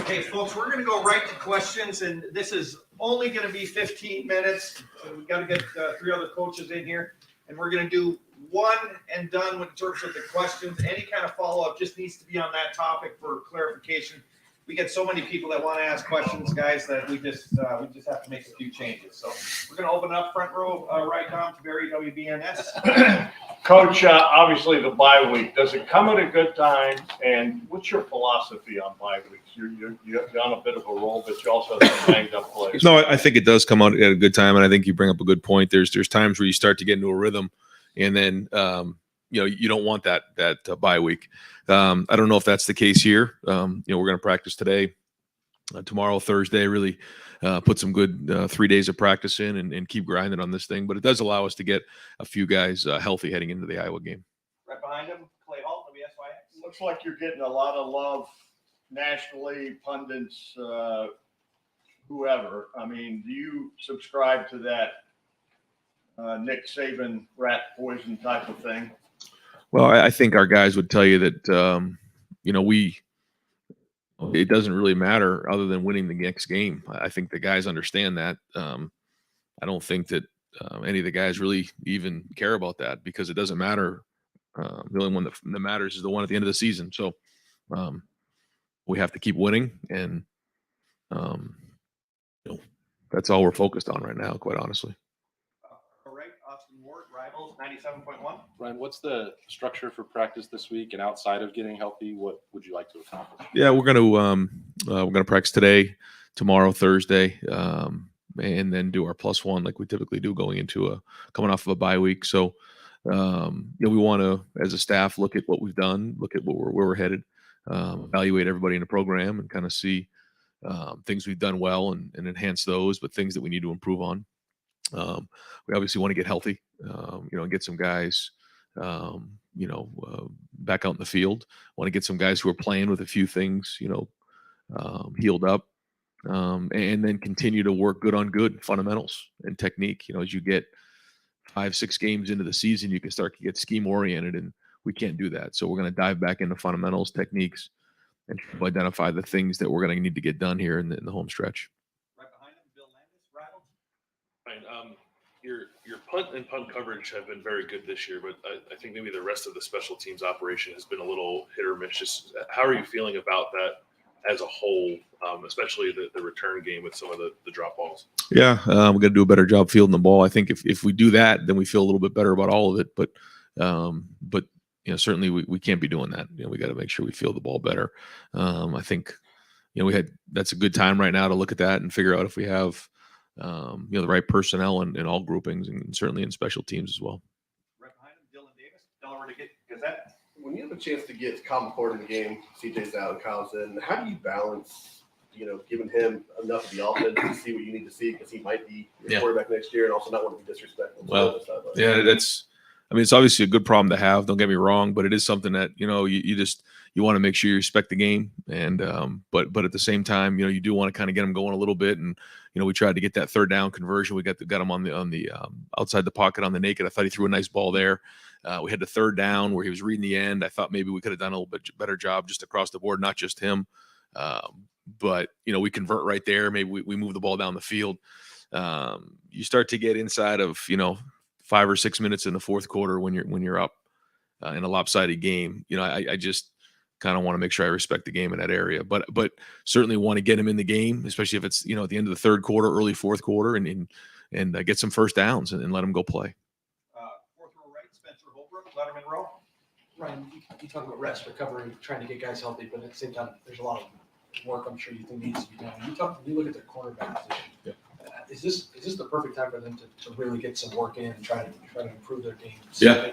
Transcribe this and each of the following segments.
Okay, folks, we're going to go right to questions, and this is only going to be 15 minutes. So we've got to get 3 other coaches in here, and we're going to do one and done in terms of the questions. Any kind of follow-up just needs to be on that topic for clarification. We get so many people that want to ask questions, guys, that we just have to make a few changes. So we're going to open up front row right down to Barry WBNS. Coach, obviously the bye week, does it come at a good time? And what's your philosophy on bye weeks? You're on a bit of a roll, but you also have some banged up players. No, I think it does come out at a good time, and I think you bring up a good point. There's times where you start to get into a rhythm, and then you don't want that bye week. I don't know if that's the case here. We're going to practice today, tomorrow, Thursday. Really put some good 3 days of practice in and keep grinding on this thing. But it does allow us to get a few guys healthy heading into the Iowa game. Right behind him, Clay Hall, WSYX. Looks like you're getting a lot of love nationally, pundits, whoever. I mean, do you subscribe to that Nick Saban rat poison type of thing? Well, I think our guys would tell you that it doesn't really matter other than winning the next game. I think the guys understand that. I don't think that any of the guys really even care about that because it doesn't matter. The only one that matters is the one at the end of the season. So we have to keep winning, and that's all we're focused on right now, quite honestly. All right, Austin Ward, Rivals 97.1. Ryan, what's the structure for practice this week? And outside of getting healthy, what would you like to accomplish? Yeah, we're gonna practice today, tomorrow, Thursday, and then do our +1 like we typically do going coming off of a bye week. So we want to, as a staff, look at what we've done, look at where we're headed, evaluate everybody in the program, and kind of see things we've done well and enhance those, but things that we need to improve on. We obviously want to get healthy, and get some guys, back out in the field. Want to get some guys who are playing with a few things, healed up, and then continue to work good on good fundamentals and technique. As you get 5-6 games into the season, you can start to get scheme oriented, and we can't do that. So we're going to dive back into fundamentals, techniques, and identify the things that we're going to need to get done here in the home stretch. Right behind him, Bill Landis, Rivals. Right, your punt and punt coverage have been very good this year, but I think maybe the rest of the special teams operation has been a little hit or miss. Just how are you feeling about that as a whole, especially the return game with some of the drop balls? Yeah, we got to do a better job fielding the ball. I think if we do that, then we feel a little bit better about all of it. But certainly we can't be doing that. We got to make sure we field the ball better. I think that's a good time right now to look at that and figure out if we have the right personnel in all groupings, and certainly in special teams as well. Right behind him, Dylan Davis, Delaware Gazette. When you have a chance to get Common Core in the game, CJ's out and Kyle's in, how do you balance, giving him enough of the offense to see what you need to see because he might be your quarterback next year and also not want to be disrespectful? Well, it's obviously a good problem to have. Don't get me wrong, but it is something that you want to make sure you respect the game, and but at the same time, you do want to kind of get them going a little bit, and we tried to get that third down conversion. We got him on the outside the pocket on the naked. I thought he threw a nice ball there. We had the third down where he was reading the end. I thought maybe we could have done a little bit better job just across the board, not just him. But we convert right there. Maybe we move the ball down the field. You start to get inside of 5 or 6 minutes in the fourth quarter when you're up in a lopsided game. I just kind of want to make sure I respect the game in that area, but certainly want to get him in the game, especially if it's at the end of the third quarter, early fourth quarter, and get some first downs and let him go play. Fourth row right, Spencer Holbrook, Letterman row. Ryan, you talk about rest, recovery, trying to get guys healthy, but at the same time, there's a lot of work I'm sure you think needs to be done. You look at their cornerback position. Yeah. Is this the perfect time for them to really get some work in and try to improve their game? Yeah.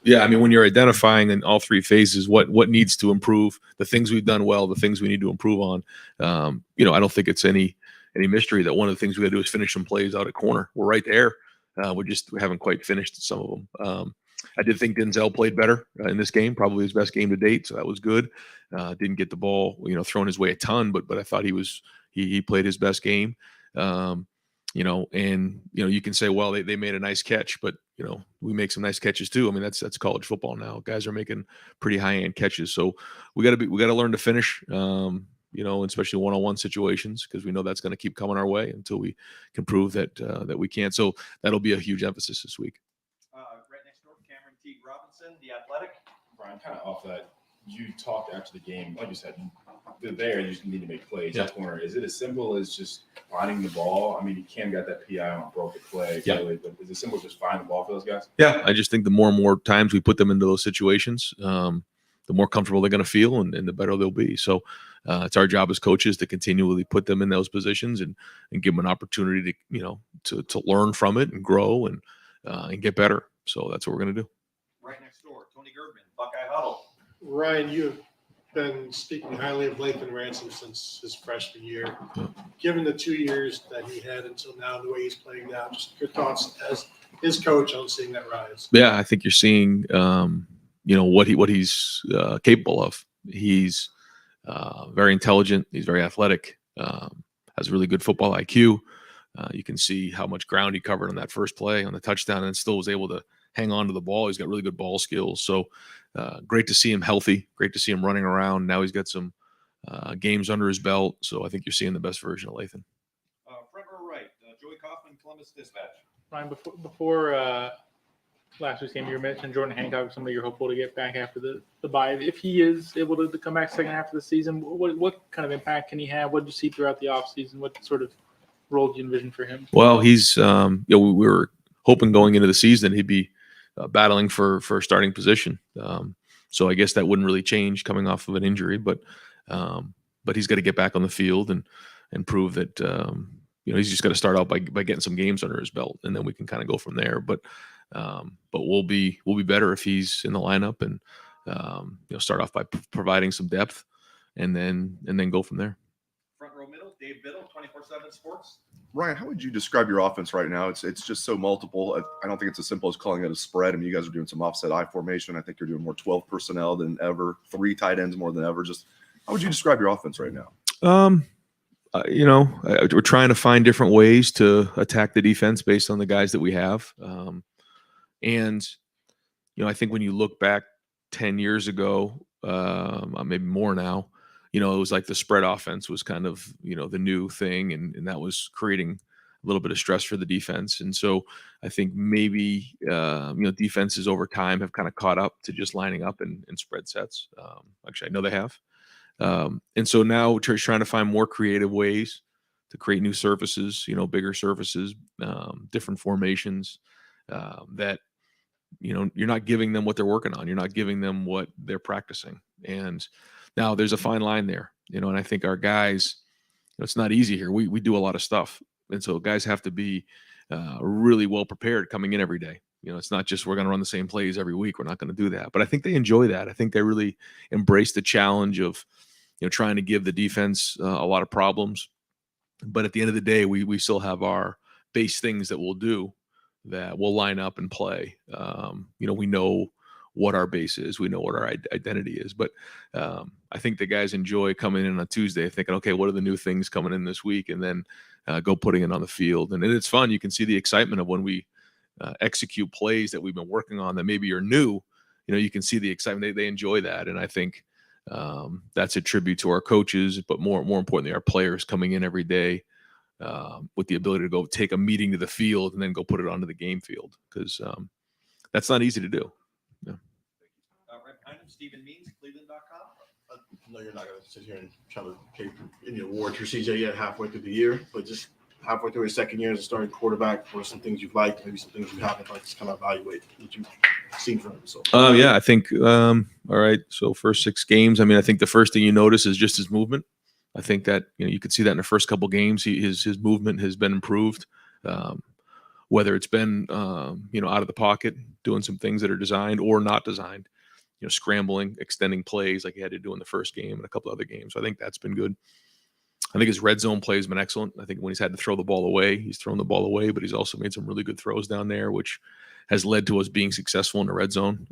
Yeah, when you're identifying in all three phases what needs to improve, the things we've done well, the things we need to improve on, I don't think it's any mystery that one of the things we got to do is finish some plays out at corner. We're right there. We haven't quite finished some of them. I did think Denzel played better in this game, probably his best game to date, so that was good. Didn't get the ball, thrown his way a ton, but I thought he played his best game. You can say, well, they made a nice catch, but we make some nice catches too. That's college football now. Guys are making pretty high end catches, so we got to learn to finish. especially one-on-one situations, because we know that's going to keep coming our way until we can prove that that we can. So that'll be a huge emphasis this week. Right next door, Cameron T. Robinson, the athletic. Brian, kind of off that, you talked after the game, like you said, they're there, you just need to make plays. Yeah. That corner, is it as simple as just finding the ball? I mean, Cam got that PI on a broken play, Yeah. clearly, but is it simple as just find the ball for those guys? Yeah, I just think the more and more times we put them into those situations, the more comfortable they're going to feel, and the better they'll be. So it's our job as coaches to continually put them in those positions and give them an opportunity to learn from it and grow and get better. So that's what we're going to do. Right next door, Tony Girdman, Buckeye Huddle. Ryan, you have been speaking highly of Lathan Ransom since his freshman year. Yeah. Given the 2 years that he had until now, the way he's playing now, just your thoughts as his coach on seeing that rise. Yeah, I think you're seeing, what he's capable of. He's very intelligent. He's very athletic. Has really good football IQ. You can see how much ground he covered on that first play on the touchdown, and still was able to hang on to the ball. He's got really good ball skills. So great to see him healthy. Great to see him running around. Now he's got some games under his belt. So I think you're seeing the best version of Lathan. Front row right, Joey Kaufman, Columbus Dispatch. Ryan, before last week's game, you mentioned Jordan Hancock, somebody you're hopeful to get back after the bye. If he is able to come back second half of the season, what kind of impact can he have? What did you see throughout the offseason? What sort of role do you envision for him? Well, he's, we were hoping going into the season he'd be battling for a starting position. So I guess that wouldn't really change coming off of an injury, but he's got to get back on the field and prove that, he's just got to start out by getting some games under his belt, and then we can kind of go from there. But we'll be better if he's in the lineup and, start off by providing some depth and then go from there. Front row middle, Dave Biddle, 24/7 Sports. Ryan, how would you describe your offense right now? It's just so multiple. I don't think it's as simple as calling it a spread. I mean, you guys are doing some offset I formation. I think you're doing more 12 personnel than ever, 3 tight ends more than ever. Just how would you describe your offense right now? We're trying to find different ways to attack the defense based on the guys that we have. I think when you look back 10 years ago, maybe more now, it was like the spread offense was kind of, the new thing. And that was creating a little bit of stress for the defense. And so I think maybe, defenses over time have kind of caught up to just lining up in spread sets. Actually, I know they have. And so now we're trying to find more creative ways to create new surfaces, bigger surfaces, different formations that, you're not giving them what they're working on. You're not giving them what they're practicing. And now there's a fine line there, and I think our guys, it's not easy here. We do a lot of stuff. And so guys have to be really well prepared coming in every day. It's not just we're going to run the same plays every week. We're not going to do that. But I think they enjoy that. I think they really embrace the challenge of, trying to give the defense a lot of problems. But at the end of the day, we still have our base things that we'll do that we'll line up and play. We know what our base is. We know what our identity is. But I think the guys enjoy coming in on Tuesday thinking, okay, what are the new things coming in this week? And then go putting it on the field. And it's fun. You can see the excitement of when we execute plays that we've been working on that maybe are new. You can see the excitement. They enjoy that. And I think that's a tribute to our coaches, but more importantly, our players coming in every day with the ability to go take a meeting to the field and then go put it onto the game field, because that's not easy to do. Yeah. Right behind him, Stephen Means, Cleveland.com. No, you're not going to sit here and try to take any awards for CJ yet halfway through the year, but just halfway through his second year as a starting quarterback, what are some things you've liked, maybe some things you haven't liked, just kind of evaluate what you've seen from him so far? Yeah, I think, all right, so first 6 games, I think the first thing you notice is just his movement. I think that, you could see that in the first couple games, his movement has been improved, whether it's been, out of the pocket, doing some things that are designed or not designed, scrambling, extending plays like he had to do in the first game and a couple other games. So I think that's been good. I think his red zone play has been excellent. I think when he's had to throw the ball away, he's thrown the ball away, but he's also made some really good throws down there, which has led to us being successful in the red zone.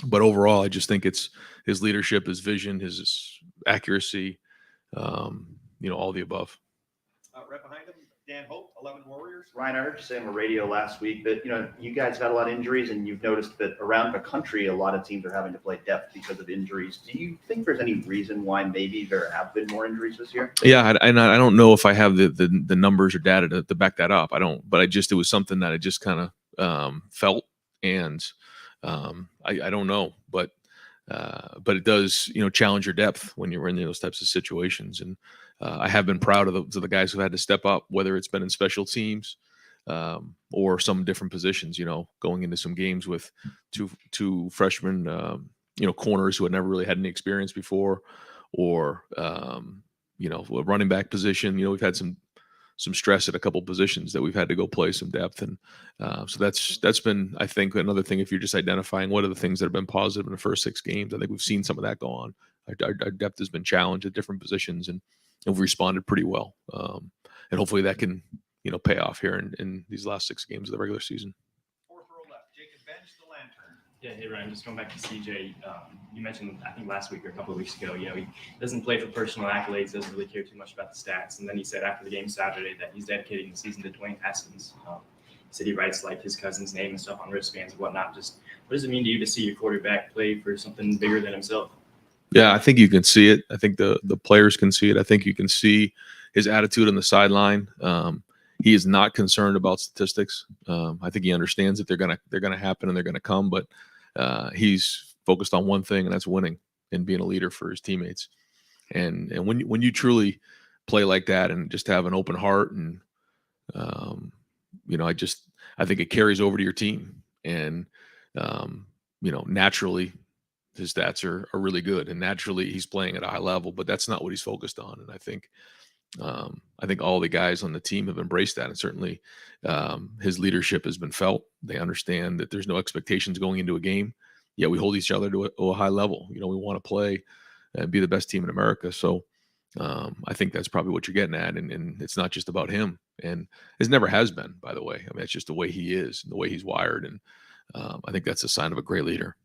But overall, I just think it's his leadership, his vision, his accuracy, all the above. Right behind him, Dan Hope, 11 Warriors. Ryan, I heard you say on the radio last week that, you guys had a lot of injuries, and you've noticed that around the country, a lot of teams are having to play depth because of injuries. Do you think there's any reason why maybe there have been more injuries this year? Yeah, I don't know if I have the numbers or data to back that up. I don't, but it was something that I just kind of felt, and I don't know, but it does, challenge your depth when you're in those types of situations. And I have been proud of the guys who've had to step up, whether it's been in special teams or some different positions, going into some games with two freshmen, corners who had never really had any experience before, or, a running back position. We've had some stress at a couple positions that we've had to go play some depth. And so that's been, I think, another thing. If you're just identifying what are the things that have been positive in the first 6 games, I think we've seen some of that go on. Our depth has been challenged at different positions, and we've responded pretty well. And hopefully that can, pay off here in these last 6 games of the regular season. Fourth row left, Jacob Bench, the Lantern. Yeah, hey Ryan, just going back to CJ, you mentioned, I think last week or a couple of weeks ago, he doesn't play for personal accolades, doesn't really care too much about the stats. And then he said after the game Saturday that he's dedicating the season to Dwayne Haskins. He said he writes like his cousin's name and stuff on wristbands and whatnot. Just what does it mean to you to see your quarterback play for something bigger than himself? Yeah, I think you can see it. I think the players can see it. I think you can see his attitude on the sideline. He is not concerned about statistics. I think he understands that they're gonna happen and they're gonna come, but he's focused on one thing, and that's winning and being a leader for his teammates. And when you truly play like that and just have an open heart, and I think it carries over to your team. And naturally his stats are really good, and naturally he's playing at a high level, but that's not what he's focused on. And I think all the guys on the team have embraced that, and certainly his leadership has been felt. They understand that there's no expectations going into a game. Yeah, we hold each other to a high level. We want to play and be the best team in America. So I think that's probably what you're getting at. And it's not just about him, and it never has been, by the way. I mean, it's just the way he is, the way he's wired. And I think that's a sign of a great leader.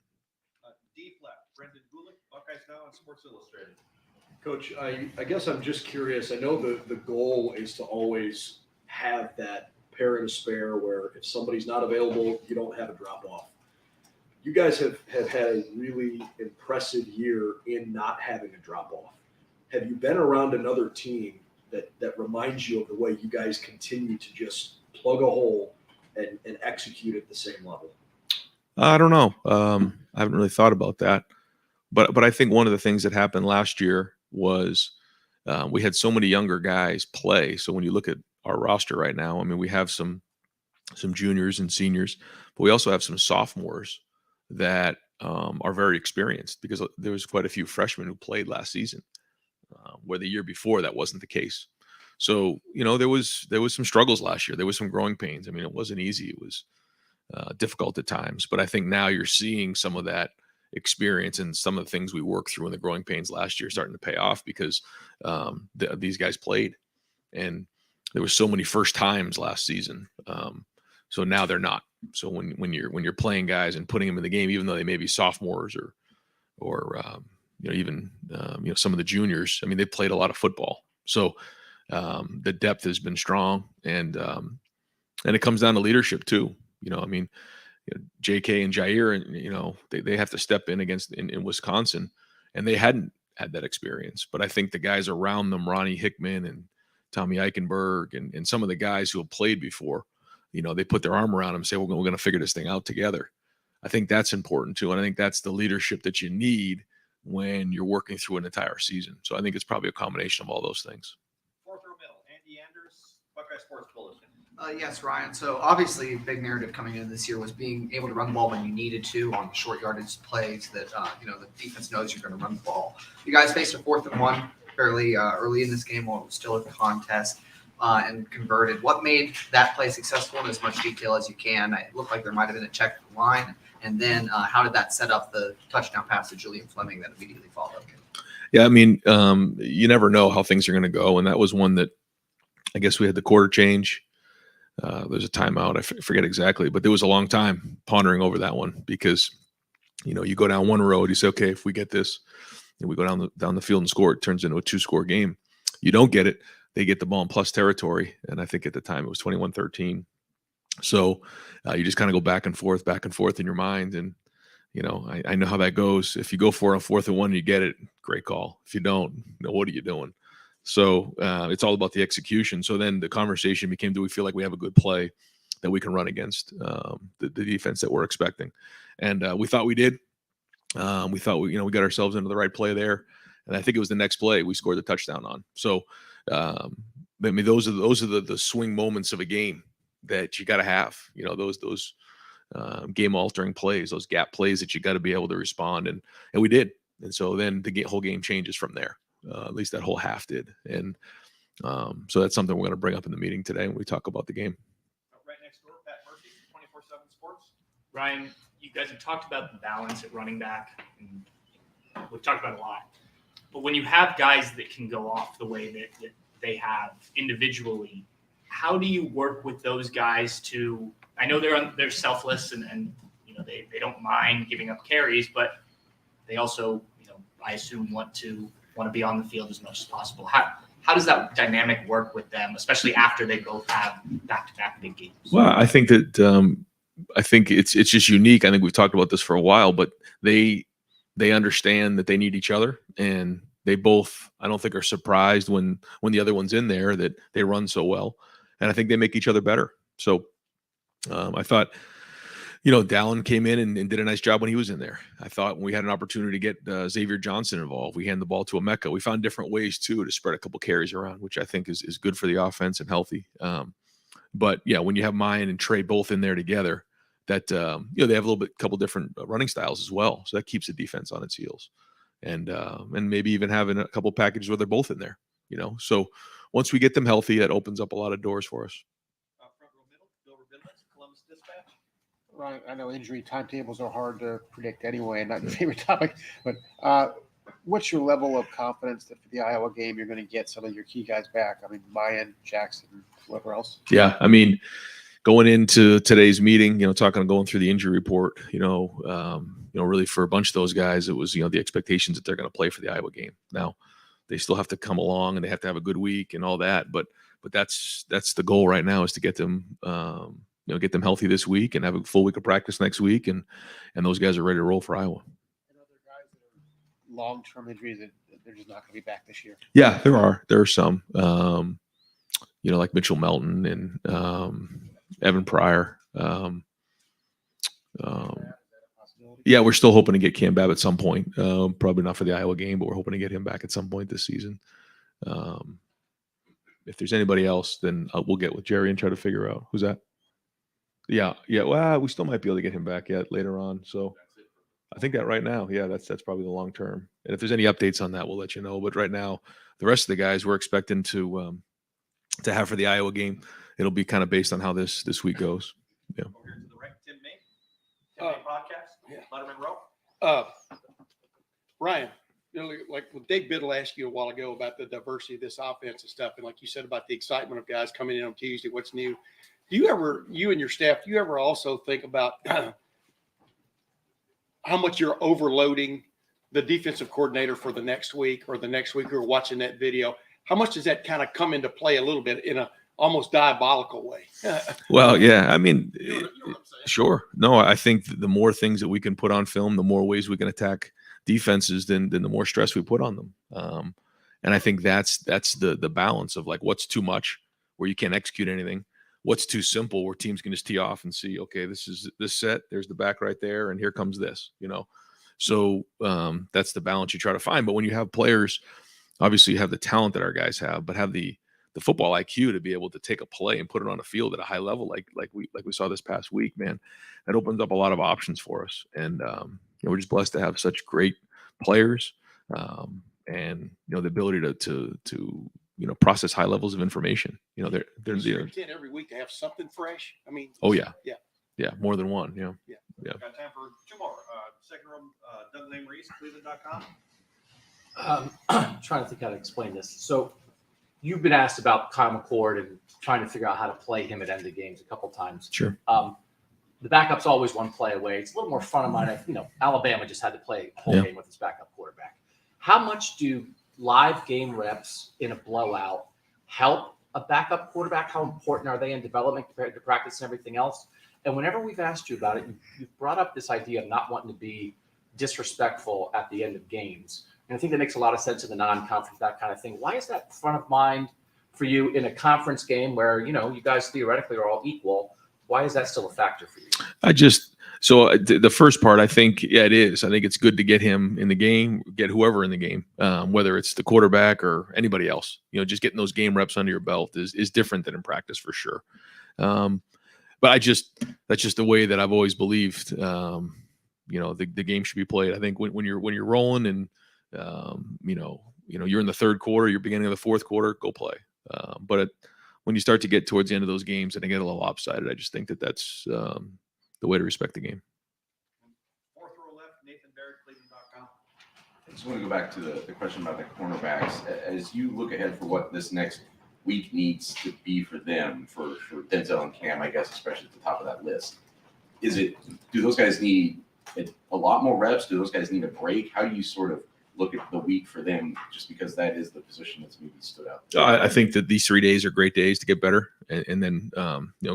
Deep left, Brendan Gulick, Buckeyes Now and Sports Illustrated. Coach, I guess I'm just curious. I know the goal is to always have that pair and a spare where if somebody's not available, you don't have a drop off. You guys have had a really impressive year in not having a drop off. Have you been around another team that reminds you of the way you guys continue to just plug a hole and execute at the same level? I don't know. I haven't really thought about that, but I think one of the things that happened last year was we had so many younger guys play. So when you look at our roster right now, I mean, we have some juniors and seniors, but we also have some sophomores that are very experienced, because there was quite a few freshmen who played last season, where the year before that wasn't the case. So, there was some struggles last year. There was some growing pains. I mean, it wasn't easy. It was difficult at times, but I think now you're seeing some of that experience and some of the things we worked through in the growing pains last year starting to pay off, because these guys played, and there were so many first times last season. So now they're not. So when you're playing guys and putting them in the game, even though they may be sophomores or even some of the juniors, I mean, they played a lot of football. So the depth has been strong, and it comes down to leadership too. JK and Jair, and they have to step in in Wisconsin, and they hadn't had that experience. But I think the guys around them, Ronnie Hickman and Tommy Eichenberg, and some of the guys who have played before, they put their arm around them and say, we're going to figure this thing out together. I think that's important too. And I think that's the leadership that you need when you're working through an entire season. So I think it's probably a combination of all those things. Fourth row middle, Andy Anders, Buckeye Sports Bulletin. Yes, Ryan. So obviously, a big narrative coming into this year was being able to run the ball when you needed to on short yardage plays that the defense knows you're going to run the ball. You guys faced a 4th and 1 fairly early in this game while it was still a contest and converted. What made that play successful in as much detail as you can? It looked like there might have been a check to the line. And then how did that set up the touchdown pass to Julian Fleming that immediately followed? Yeah, I mean, you never know how things are going to go. And that was one that I guess we had the quarter change. There's a timeout. I forget exactly, but there was a long time pondering over that one, because, you go down one road, you say, okay, if we get this and we go down the field and score, it turns into a 2-score game. You don't get it. they get the ball in plus territory. And I think at the time it was 21-13. So you just kind of go back and forth in your mind. And, I know how that goes. If you go for it on 4th and 1, you get it. Great call. If you don't, what are you doing? So it's all about the execution. So then the conversation became, do we feel like we have a good play that we can run against the defense that we're expecting? And we thought we did. We thought we got ourselves into the right play there. And I think it was the next play we scored the touchdown on. So, I mean, those are the swing moments of a game that you got to have, those game altering plays, those gap plays that you got to be able to respond. And we did. And so then the whole game changes from there. At least that whole half did. And so that's something we're going to bring up in the meeting today when we talk about the game. Right next door, Pat Murphy, 24/7 Sports. Ryan, you guys have talked about the balance at running back, and we've talked about it a lot. But when you have guys that can go off the way that they have individually, how do you work with those guys to? I know they're selfless and they don't mind giving up carries, but they also I assume want to be on the field as much as possible. How does that dynamic work with them, especially after they both have back-to-back big games? Well, I think that it's just unique. I think we've talked about this for a while, but they understand that they need each other, and they both, I don't think, are surprised when the other one's in there that they run so well, and I think they make each other better. So I thought, Dallin came in and did a nice job when he was in there. I thought when we had an opportunity to get Xavier Johnson involved, we handed the ball to Emeka. We found different ways too to spread a couple carries around, which I think is good for the offense and healthy. But yeah, when you have Mayan and Trey both in there together, that they have a couple different running styles as well, so that keeps the defense on its heels. And maybe even having a couple packages where they're both in there. So once we get them healthy, that opens up a lot of doors for us. Front row middle, Bill Rabinowitz, Columbus Dispatch. Right, I know injury timetables are hard to predict anyway, and not your favorite topic. But what's your level of confidence that for the Iowa game you're going to get some of your key guys back? I mean, Mayan, Jackson, whoever else. Yeah, I mean, going into today's meeting, going through the injury report, really for a bunch of those guys, it was the expectations that they're going to play for the Iowa game. Now, they still have to come along and they have to have a good week and all that, but that's the goal right now is to get them. Get them healthy this week and have a full week of practice next week, and those guys are ready to roll for Iowa. And other guys that are long-term injuries that they're just not going to be back this year. Yeah, there are some, like Mitchell Melton and Evan Pryor. Yeah, we're still hoping to get Cam Babb at some point. Probably not for the Iowa game, but we're hoping to get him back at some point this season. If there's anybody else, then we'll get with Jerry and try to figure out who's that. Yeah. Well, we still might be able to get him back yet later on. So I think that right now, yeah, that's probably the long term. And if there's any updates on that, we'll let you know. But right now, the rest of the guys we're expecting to have for the Iowa game, it'll be kind of based on how this week goes. Yeah. Over here to the right, Tim May podcast, Letterman Row. Ryan, like what Dave Biddle asked you a while ago about the diversity of this offense and stuff, and like you said about the excitement of guys coming in on Tuesday, what's new? You and your staff, do you ever also think about how much you're overloading the defensive coordinator for the next week or the next week who are watching that video? How much does that kind of come into play a little bit in a almost diabolical way? Well, yeah, I mean, sure. No, I think the more things that we can put on film, the more ways we can attack defenses, then the more stress we put on them. And I think that's the balance of like what's too much where you can't execute anything. What's too simple where teams can just tee off and see, okay, this is this set, there's the back right there, and here comes this, So that's the balance you try to find. But when you have players, obviously you have the talent that our guys have, but have the football IQ to be able to take a play and put it on a field at a high level, like we saw this past week, man, that opens up a lot of options for us. And we're just blessed to have such great players, and the ability to process high levels of information. They're intent every week to have something fresh. I mean, yeah, more than one. Yeah. Got time for two more. Second row, Doug Reese, Cleveland.com. I'm trying to think how to explain this. So you've been asked about Kyle McCord and trying to figure out how to play him at end of games a couple times. Sure. The backup's always one play away. It's a little more front of mind. Alabama just had to play a whole game with his backup quarterback. How much do live game reps in a blowout help a backup quarterback? How important are they in development compared to practice and everything else? And whenever we've asked you about it, you've brought up this idea of not wanting to be disrespectful at the end of games. And I think that makes a lot of sense in the non-conference, that kind of thing. Why is that front of mind for you in a conference game where, you guys theoretically are all equal? Why is that still a factor for you? The first part, I think, yeah, it is. I think it's good to get him in the game, get whoever in the game, whether it's the quarterback or anybody else. Just getting those game reps under your belt is different than in practice for sure. But that's just the way that I've always believed. The game should be played. I think when you're rolling and you're in the third quarter, you're beginning of the fourth quarter, go play. But when you start to get towards the end of those games and they get a little lopsided, I just think that's the way to respect the game. Fourth row left, Nathan Barrett, Cleveland.com. I just want to go back to the question about the cornerbacks. As you look ahead for what this next week needs to be for them, for Denzel and Cam, I guess, especially at the top of that list, do those guys need a lot more reps? Do those guys need a break? How do you sort of look at the week for them, just because that is the position that's maybe stood out? I think that these 3 days are great days to get better, and then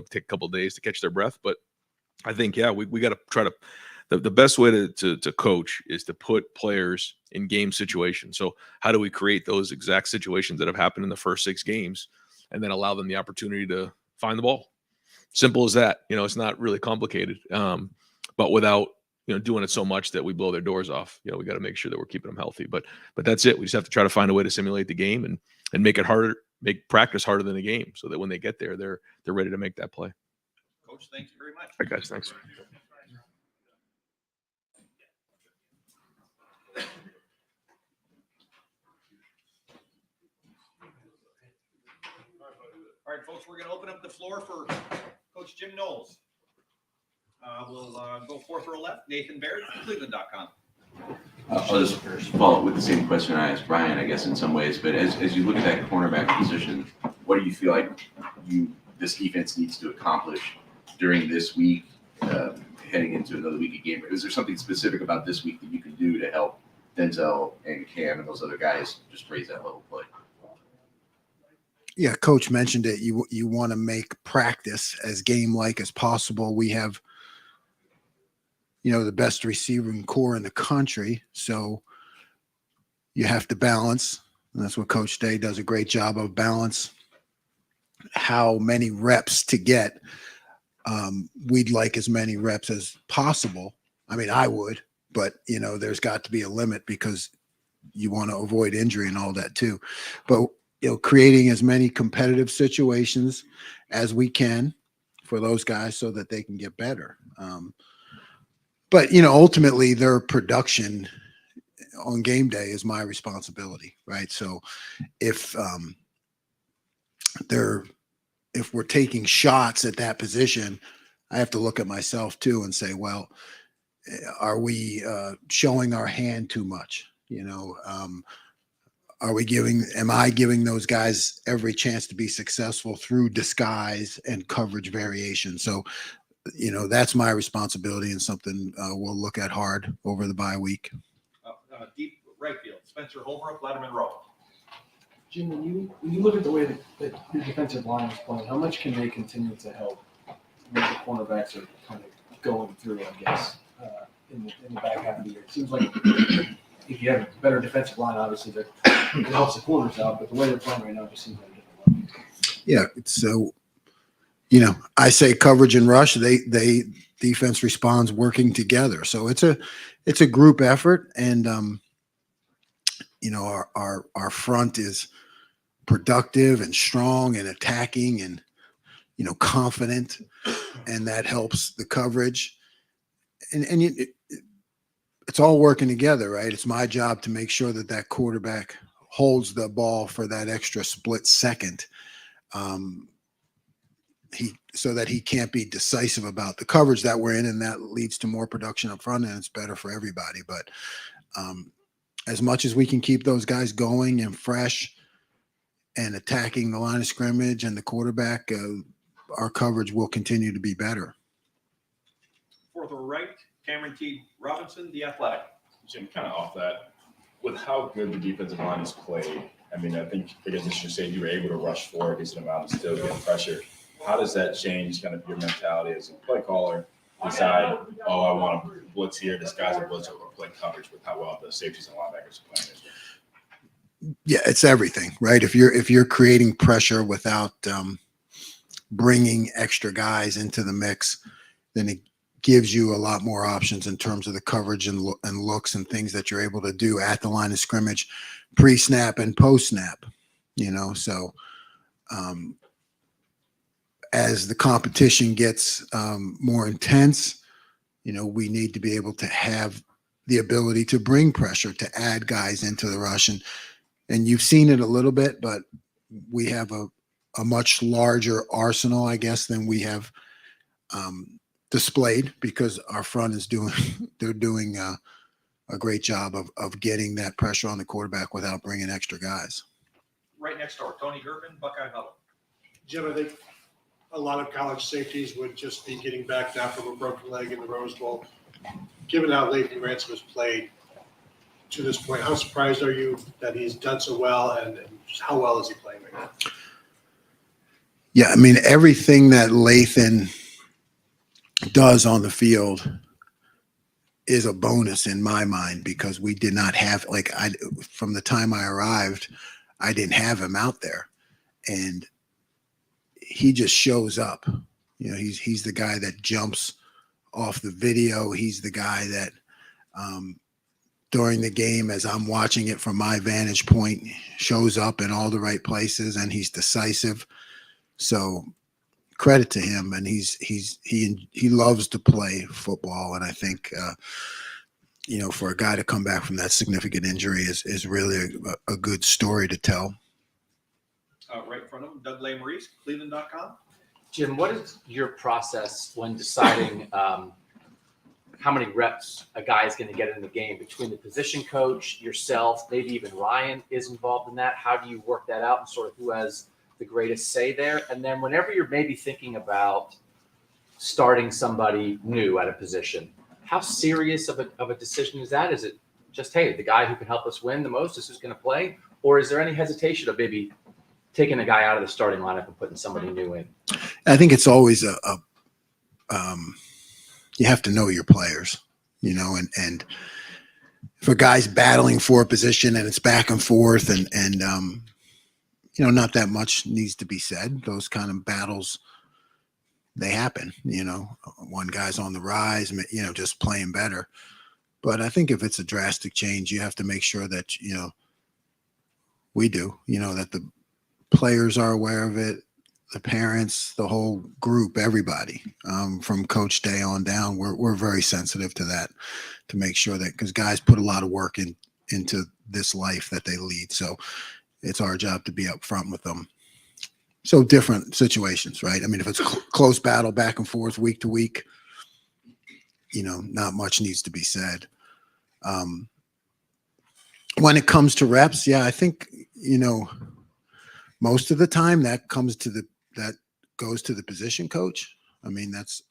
take a couple of days to catch their breath. But I think, yeah, we got to try to. The best way to coach is to put players in game situations. So how do we create those exact situations that have happened in the first 6 games, and then allow them the opportunity to find the ball? Simple as that. It's not really complicated. But without doing it so much that we blow their doors off. We got to make sure that we're keeping them healthy. But that's it. We just have to try to find a way to simulate the game and make it harder, make practice harder than the game, so that when they get there, they're ready to make that play. Coach, thank you very much. All right, guys, thanks. All right, folks, we're going to open up the floor for Coach Jim Knowles. We'll go fourth row left, Nathan Barrett, Cleveland.com. I'll just follow up with the same question I asked Brian, I guess, in some ways. But as you look at that cornerback position, what do you feel like this defense needs to accomplish during this week, heading into another week of game? Is there something specific about this week that you can do to help Denzel and Cam and those other guys just raise that level of play? Yeah, Coach mentioned it. You want to make practice as game-like as possible. We have the best receiving core in the country. So you have to balance. And that's what Coach Day does a great job of, balance how many reps to get. We'd like as many reps as possible. I mean, I would, but there's got to be a limit, because you want to avoid injury and all that too. But creating as many competitive situations as we can for those guys so that they can get better. But ultimately their production on game day is my responsibility, right? So if we're taking shots at that position, I have to look at myself too and say, well, are we showing our hand too much? Am I giving those guys every chance to be successful through disguise and coverage variation? So, that's my responsibility, and something we'll look at hard over the bye week. Deep right field, Spencer Holbrook, Letterman Row. Jim, when you look at the way that your defensive line is playing, how much can they continue to help when the cornerbacks are kind of going through, I guess, in the back half of the year? It seems like if you have a better defensive line, obviously that it helps the corners out, but the way they're playing right now just seems like a different level. Yeah, so I say coverage and rush. They defense responds working together. So it's a group effort, and our front is productive and strong and attacking and confident, and that helps the coverage. And it's all working together, right? It's my job to make sure that quarterback holds the ball for that extra split second. So that he can't be decisive about the coverage that we're in, and that leads to more production up front, and it's better for everybody. But as much as we can keep those guys going and fresh and attacking the line of scrimmage and the quarterback, our coverage will continue to be better. Fourth row right, Cameron T. Robinson, The Athletic. Jim, kind of off that, with how good the defensive line has played, I mean, I think because as you said, you were able to rush for a decent amount and still get pressure. How does that change kind of your mentality as a play caller? Decide, oh, I want to blitz here, disguise a blitz, or play coverage with how well the safeties and linebackers are playing this year? Yeah, it's everything, right? If you're creating pressure without bringing extra guys into the mix, then it gives you a lot more options in terms of the coverage and looks and things that you're able to do at the line of scrimmage, pre-snap and post-snap. So as the competition gets more intense, we need to be able to have the ability to bring pressure, to add guys into the rush. And you've seen it a little bit, but we have a much larger arsenal, I guess, than we have displayed, because our front is doing a great job of getting that pressure on the quarterback without bringing extra guys. Right next door, Tony Gervin, Buckeye Huddle. Jim, I think a lot of college safeties would just be getting back now from a broken leg in the Rose Bowl. Given how Lathan Ransom has played to this point, how surprised are you that he's done so well, and just how well is he playing right now? Yeah, I mean, everything that Lathan does on the field is a bonus in my mind, because we did not have, from the time I arrived, I didn't have him out there, and he just shows up. He's the guy that jumps off the video. He's the guy that during the game, as I'm watching it from my vantage point, shows up in all the right places, and he's decisive. So credit to him, and he loves to play football, and I think for a guy to come back from that significant injury is really a good story to tell. Right in front of him, Doug Lesmerises, Cleveland.com. Jim, what is your process when deciding how many reps a guy is going to get in the game? Between the position coach, yourself, maybe even Ryan is involved in that. How do you work that out, and sort of who has the greatest say there? And then whenever you're maybe thinking about starting somebody new at a position, how serious of a decision is that? Is it just, hey, the guy who can help us win the most is who's going to play? Or is there any hesitation of maybe taking a guy out of the starting lineup and putting somebody new in? I think it's always you have to know your players, and if a guy's battling for a position and it's back and forth and not that much needs to be said. Those kind of battles, they happen, one guy's on the rise, just playing better. But I think if it's a drastic change, you have to make sure that, we do, that the players are aware of it, the parents, the whole group, everybody, from Coach Day on down. We're very sensitive to that, to make sure that, because guys put a lot of work into this life that they lead. So it's our job to be up front with them. So different situations, right? I mean, if it's a close battle back and forth week to week, not much needs to be said. When it comes to reps, yeah, I think, most of the time that goes to the position coach. I mean, that's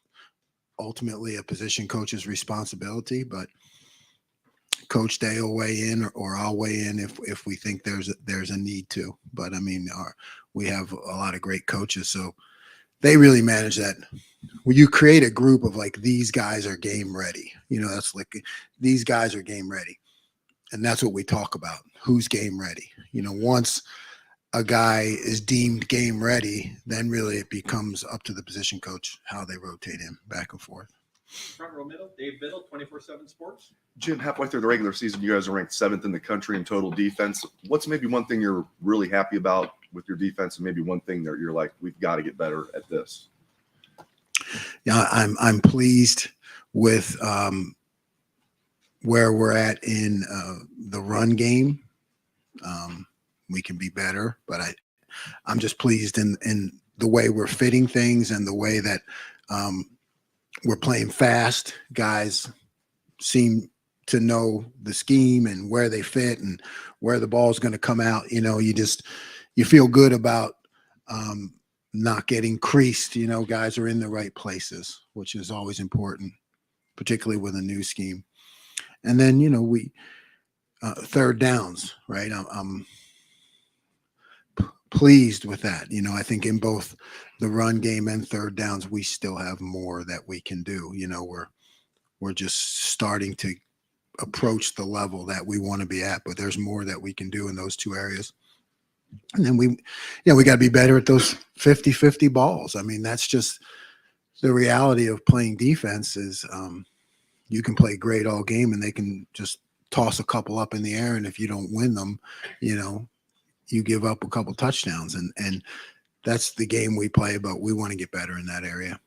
ultimately a position coach's responsibility, but Coach Day will weigh in, or I'll weigh in if we think there's a need to. But I mean, we have a lot of great coaches, so they really manage that. When you create a group of these guys are game ready, that's these guys are game ready, and that's what we talk about. Who's game ready? Once a guy is deemed game ready, then really it becomes up to the position coach how they rotate him back and forth. Front row middle, Dave Biddle, 24/7 Sports. Jim, halfway through the regular season, you guys are ranked 7th in the country in total defense. What's maybe one thing you're really happy about with your defense, and maybe one thing that you're like, we've got to get better at this? Yeah, I'm pleased with where we're at in the run game. We can be better, but I'm just pleased in the way we're fitting things and the way that we're playing fast. Guys seem to know the scheme and where they fit and where the ball's going to come out. You feel good about not getting creased. Guys are in the right places, which is always important, particularly with a new scheme. And then, we third downs, right? pleased with that. You know, I think in both the run game and third downs, we still have more that we can do. You know, we're just starting to approach the level that we want to be at, but there's more that we can do in those two areas. And then we got to be better at those 50-50 balls. I mean, that's just the reality of playing defense is you can play great all game and they can just toss a couple up in the air. And if you don't win them, you know, you give up a couple touchdowns, and that's the game we play, but we want to get better in that area.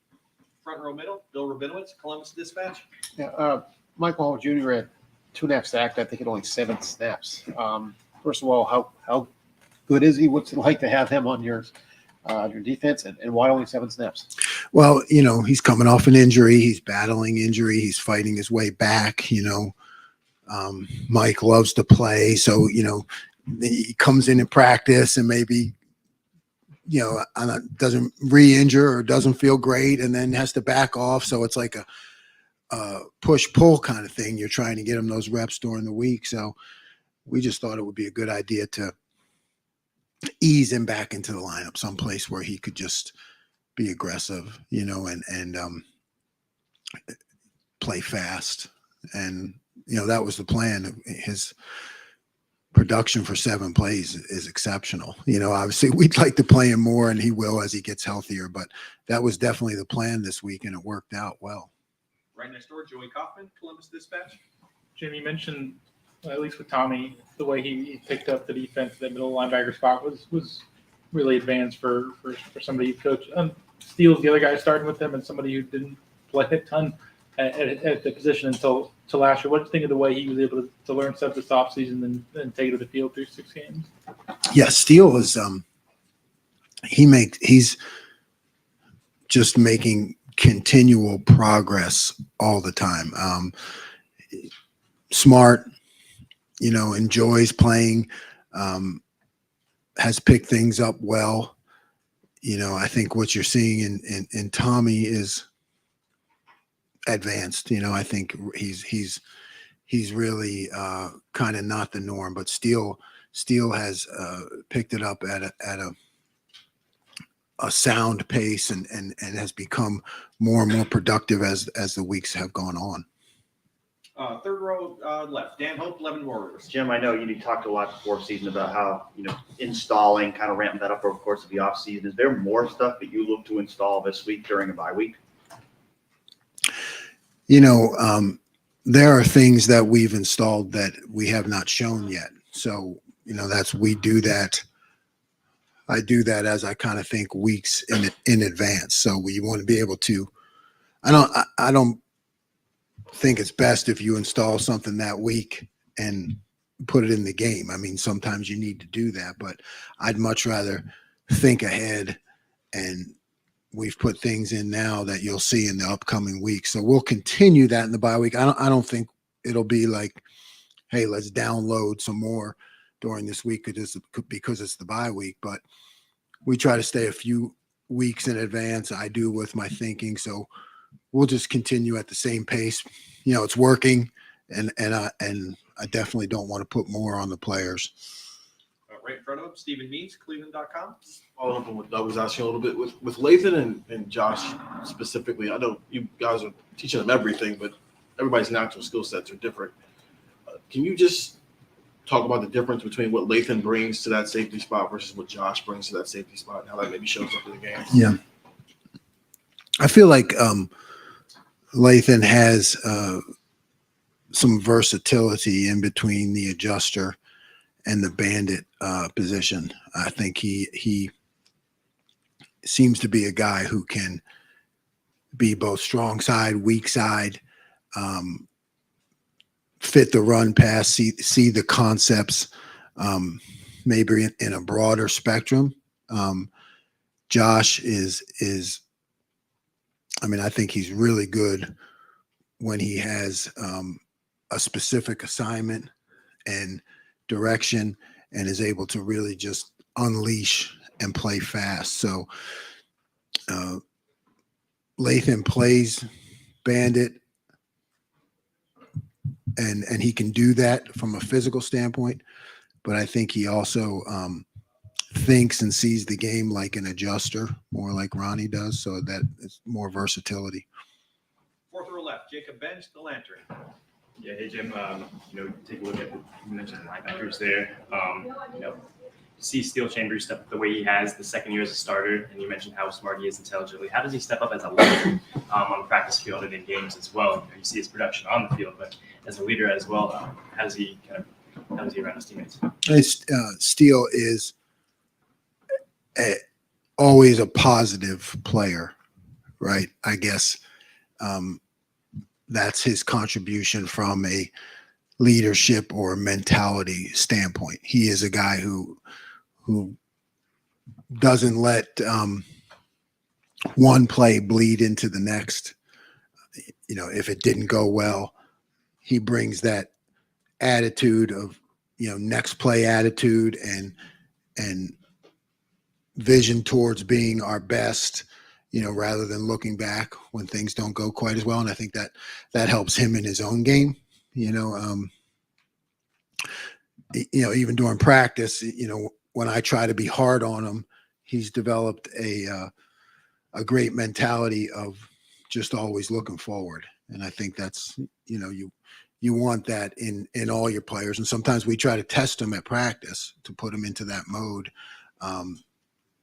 Front row middle, Bill Rabinowitz, Columbus Dispatch. Yeah, Michael Hall Jr. had 2.5 sacks. I think at only 7 snaps. First of all, how good is he? What's it like to have him on your defense, and why only 7 snaps? Well, you know, he's coming off an injury. He's battling injury. He's fighting his way back. You know, Mike loves to play, so you know he comes in practice and maybe, you know, doesn't re-injure or doesn't feel great, and then has to back off. So it's like a push-pull kind of thing. You're trying to get him those reps during the week. So we just thought it would be a good idea to ease him back into the lineup, someplace where he could just be aggressive, you know, and play fast. And, you know, that was the plan. His production for 7 plays is exceptional. You know, obviously we'd like to play him more, and he will as he gets healthier, but that was definitely the plan this week, and it worked out well. Right next door, Joey Kaufman, Columbus Dispatch. Jim, you mentioned, at least with Tommy, the way he picked up the defense, that middle linebacker spot was really advanced for somebody you coach. Steele's the other guy starting with him, and somebody who didn't play a ton at the position until last year. What do you think of the way he was able to learn stuff this offseason and take it to the field through 6 games? Yeah, Steele is he's just making continual progress all the time. Smart, you know, enjoys playing, has picked things up well. You know, I think what you're seeing in Tommy is advanced. You know, I think he's really kind of not the norm, but Steele has picked it up at a sound pace and has become more and more productive as the weeks have gone on. Third row left, Dan Hope, 11 Warriors. Jim, I know you talked a lot before season about how, you know, installing, kind of ramping that up over the course of the offseason. Is there more stuff that you look to install this week during a bye week? You know, there are things that we've installed that we have not shown yet. So, you know, we do that. I do that as I kind of think weeks in advance. So we want to be able to, I don't think it's best if you install something that week and put it in the game. I mean, sometimes you need to do that, but I'd much rather think ahead, and we've put things in now that you'll see in the upcoming week. So we'll continue that in the bye week. I don't think it'll be like, hey, let's download some more during this week because it's the bye week, but we try to stay a few weeks in advance. I do with my thinking. So we'll just continue at the same pace. You know, it's working, and I definitely don't want to put more on the players. Right in front of him, Stephen Means, Cleveland.com. Follow up on what Doug was asking a little bit with Lathan and Josh specifically. I know you guys are teaching them everything, but everybody's natural skill sets are different. Can you just talk about the difference between what Lathan brings to that safety spot versus what Josh brings to that safety spot, and how that maybe shows up in the game? Yeah. I feel like Lathan has some versatility in between the adjuster and the bandit position. I think he seems to be a guy who can be both strong side, weak side, fit the run pass, see the concepts, maybe in a broader spectrum. Josh is I mean, I think he's really good when he has a specific assignment and direction, and is able to really just unleash and play fast. So Lathan plays bandit, and he can do that from a physical standpoint, but I think he also thinks and sees the game like an adjuster, more like Ronnie does, so that it's more versatility. Fourth row left, Jacob Bench, the Lantern. Yeah, hey Jim. Take a look at you mentioned the linebackers there. See Steel Chambers step up the way he has the second year as a starter, and you mentioned how smart he is intelligently. How does he step up as a leader on the practice field and in games as well? You see his production on the field, but as a leader as well, how does he around his teammates? Steele is always a positive player, right? I guess that's his contribution from a leadership or mentality standpoint. He is a guy who doesn't let one play bleed into the next. If it didn't go well, he brings that attitude of, next play attitude and vision towards being our best, rather than looking back when things don't go quite as well. And I think that helps him in his own game, even during practice, when I try to be hard on him, he's developed a great mentality of just always looking forward. And I think that's, you want that in all your players. And sometimes we try to test them at practice to put them into that mode,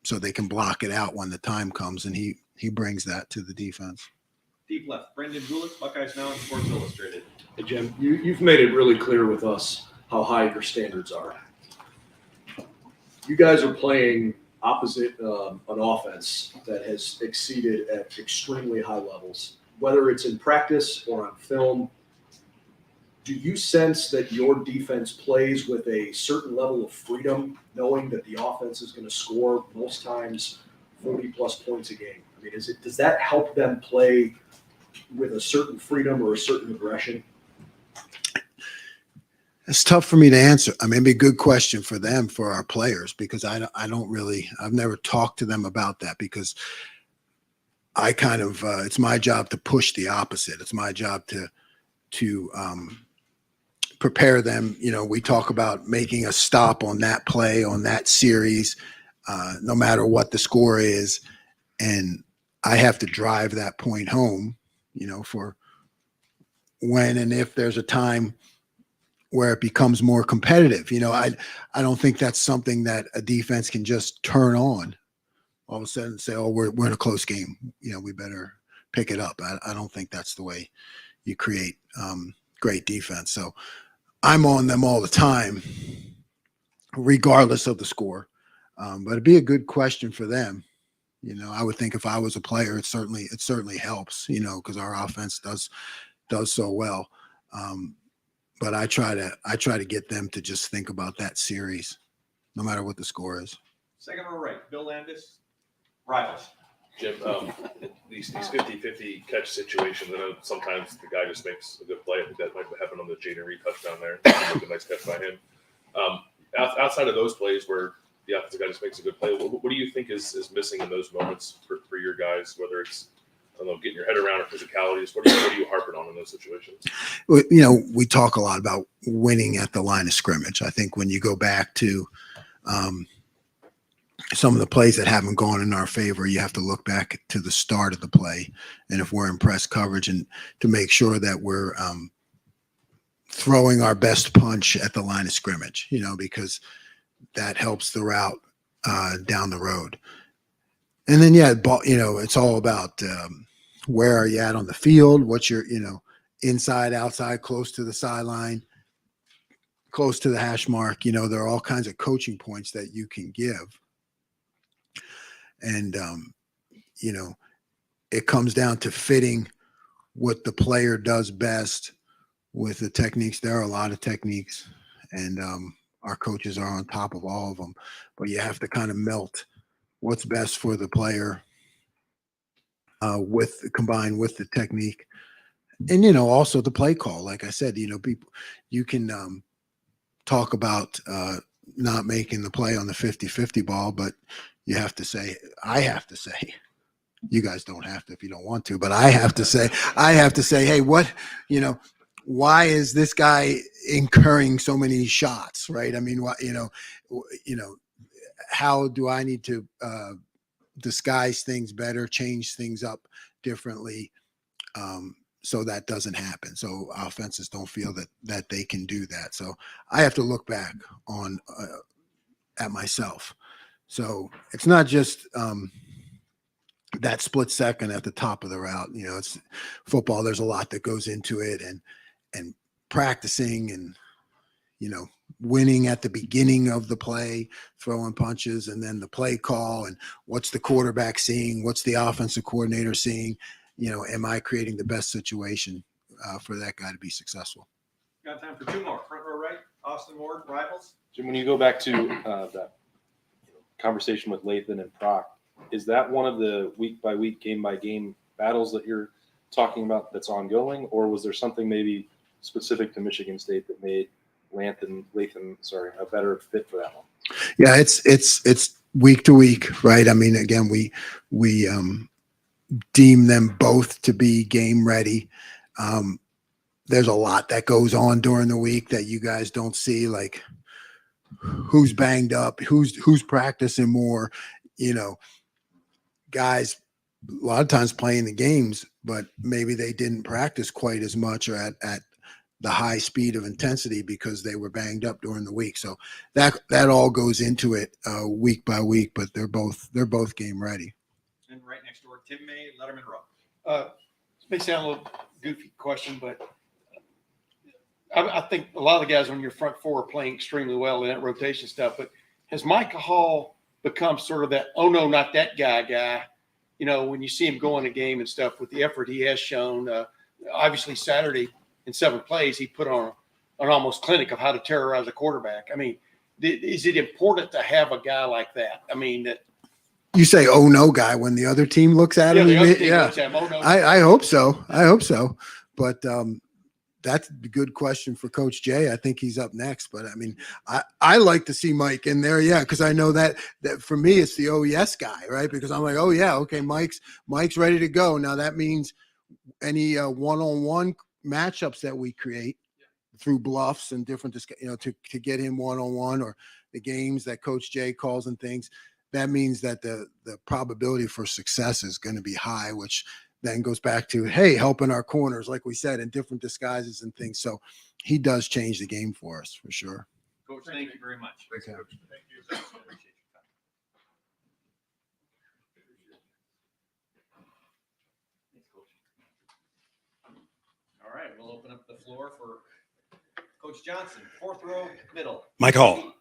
so they can block it out when the time comes. And he brings that to the defense. Deep left, Brendan Gulick, BuckeyesNow and Sports Illustrated. Hey, Jim, you've made it really clear with us how high your standards are. You guys are playing opposite an offense that has exceeded at extremely high levels, whether it's in practice or on film. Do you sense that your defense plays with a certain level of freedom, knowing that the offense is going to score most times 40-plus points a game? I mean, does that help them play with a certain freedom or a certain aggression? It's tough for me to answer. I mean, it'd be a good question for them, for our players, because I've never talked to them about that, because I kind of, it's my job to push the opposite. It's my job to prepare them. We talk about making a stop on that play, on that series, no matter what the score is. And I have to drive that point home, for when and if there's a time where it becomes more competitive. I don't think that's something that a defense can just turn on all of a sudden and say, oh, we're in a close game. We better pick it up. I don't think that's the way you create great defense. So I'm on them all the time, regardless of the score. But it'd be a good question for them. I would think if I was a player, it certainly helps, because our offense does so well. But I try to get them to just think about that series, no matter what the score is. Second row right, Bill Landis, Rivals. Jim, these 50-50 catch situations, I know sometimes the guy just makes a good play. I think that might have happened on the Jaden Reed touchdown there. A nice catch by him. Outside of those plays where the offensive guy just makes a good play, what do you think is missing in those moments for your guys, whether it's, I don't know, getting your head around or physicalities? What are you harping on in those situations? We talk a lot about winning at the line of scrimmage. I think when you go back to some of the plays that haven't gone in our favor, you have to look back to the start of the play. And if we're in press coverage, and to make sure that we're throwing our best punch at the line of scrimmage, because that helps the route down the road. And then, it's all about where are you at on the field? What's your, inside, outside, close to the sideline, close to the hash mark. There are all kinds of coaching points that you can give. And, it comes down to fitting what the player does best with the techniques. There are a lot of techniques, and our coaches are on top of all of them. But you have to kind of melt what's best for the player combined with the technique. And, also the play call. Like I said, people, you can talk about not making the play on the 50-50 ball, but I have to say, you guys don't have to if you don't want to, but I have to say, hey, why is this guy incurring so many shots, right? I mean, how do I need to disguise things better, change things up differently, so that doesn't happen. So offenses don't feel that they can do that. So I have to look back on at myself. So it's not just that split second at the top of the route. You know, it's football. There's a lot that goes into it, and practicing, and winning at the beginning of the play, throwing punches, and then the play call, and what's the quarterback seeing, what's the offensive coordinator seeing. Am I creating the best situation for that guy to be successful? Got time for two more. Front row right, Austin Ward, Rivals. Jim, when you go back to that conversation with Lathan and Proc, is that one of the week by week, game by game battles that you're talking about that's ongoing, or was there something maybe specific to Michigan State that made Lathan, a better fit for that one? Yeah, it's week to week, right? I mean, again, we deem them both to be game ready. There's a lot that goes on during the week that you guys don't see, like who's banged up, who's practicing more, guys a lot of times playing the games, but maybe they didn't practice quite as much or at the high speed of intensity because they were banged up during the week. So that all goes into it week by week, but they're both game ready. And right next door, Tim May, Letterman Row. This may sound a little goofy question, but I think a lot of the guys on your front four are playing extremely well in that rotation stuff. But has Micah Hall become sort of that, oh no, not that guy? When you see him go in a game and stuff with the effort he has shown, obviously Saturday in 7 plays, he put on an almost clinic of how to terrorize a quarterback. I mean, is it important to have a guy like that? I mean, that You say, "Oh no, guy," when the other team looks at him. the other team looks at him, "Oh, no." I hope so. But that's a good question for Coach Jay. I think he's up next. But I mean, I like to see Mike in there, yeah, because I know that for me it's the OES guy, right? Because I'm like, oh yeah, okay, Mike's ready to go. Now that means any one-on-one matchups that we create through bluffs and different, to get him one-on-one, or the games that Coach Jay calls and things. That means that the probability for success is going to be high, which then goes back to, hey, helping our corners, like we said, in different disguises and things. So he does change the game for us, for sure. Coach, thank you very much. Okay. Thank you. Appreciate your time. Thanks, Coach. All right, we'll open up the floor for Coach Johnson, 4th row, middle. Mike Hall.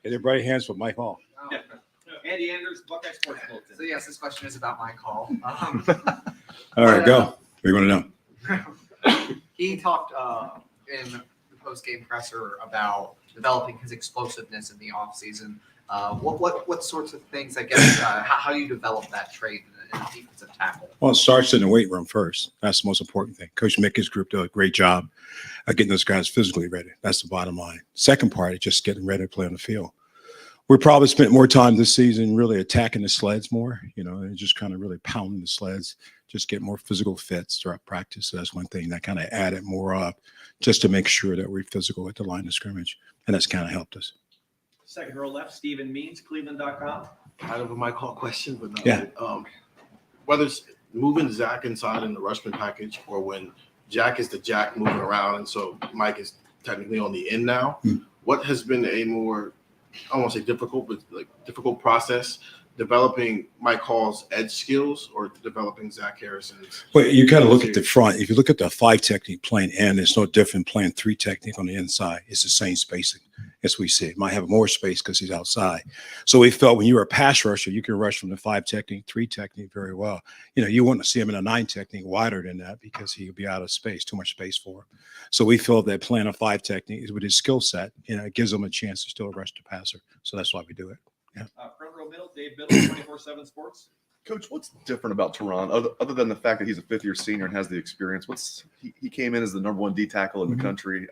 Everybody hands for Mike Hall. Andy Anders, Buckeye Sports Bulletin. So yes, this question is about my call. All right, go. What do you want to know? He talked in the post-game presser about developing his explosiveness in the offseason. What sorts of things, I guess, how you develop that trait in a defensive tackle? Well, it starts in the weight room first. That's the most important thing. Coach Mickey's group did a great job of getting those guys physically ready. That's the bottom line. Second part is just getting ready to play on the field. We probably spent more time this season really attacking the sleds more, and just kind of really pounding the sleds, just get more physical fits throughout practice. So that's one thing that kind of added more up just to make sure that we're physical at the line of scrimmage. And that's kind of helped us. Second row left, Stephen Means, Cleveland.com. Kind of a Mike Hall question, but not Yeah. really. Whether it's moving Zach inside in the rushman package, or when Jack is the Jack moving around, and so Mike is technically on the end now, what has been a more, I don't want to say difficult, but difficult process developing Mike Hall's edge skills or developing Zach Harrison's? Well, you got to look at the front. If you look at the 5 technique playing end, it's no different playing 3 technique on the inside. It's the same spacing as we see. It might have more space because he's outside. So we felt when you're a pass rusher, you can rush from the 5 technique, 3 technique very well. You want to see him in a 9 technique wider than that because he would be out of space, too much space for him. So we feel that playing a 5 technique with his skill set, it gives him a chance to still rush the passer. So that's why we do it. Yeah. Front row middle, Dave Biddle, 24/7 Sports. Coach, what's different about Tehran other than the fact that he's a 5th-year senior and has the experience? He came in as the #1 D tackle in the country.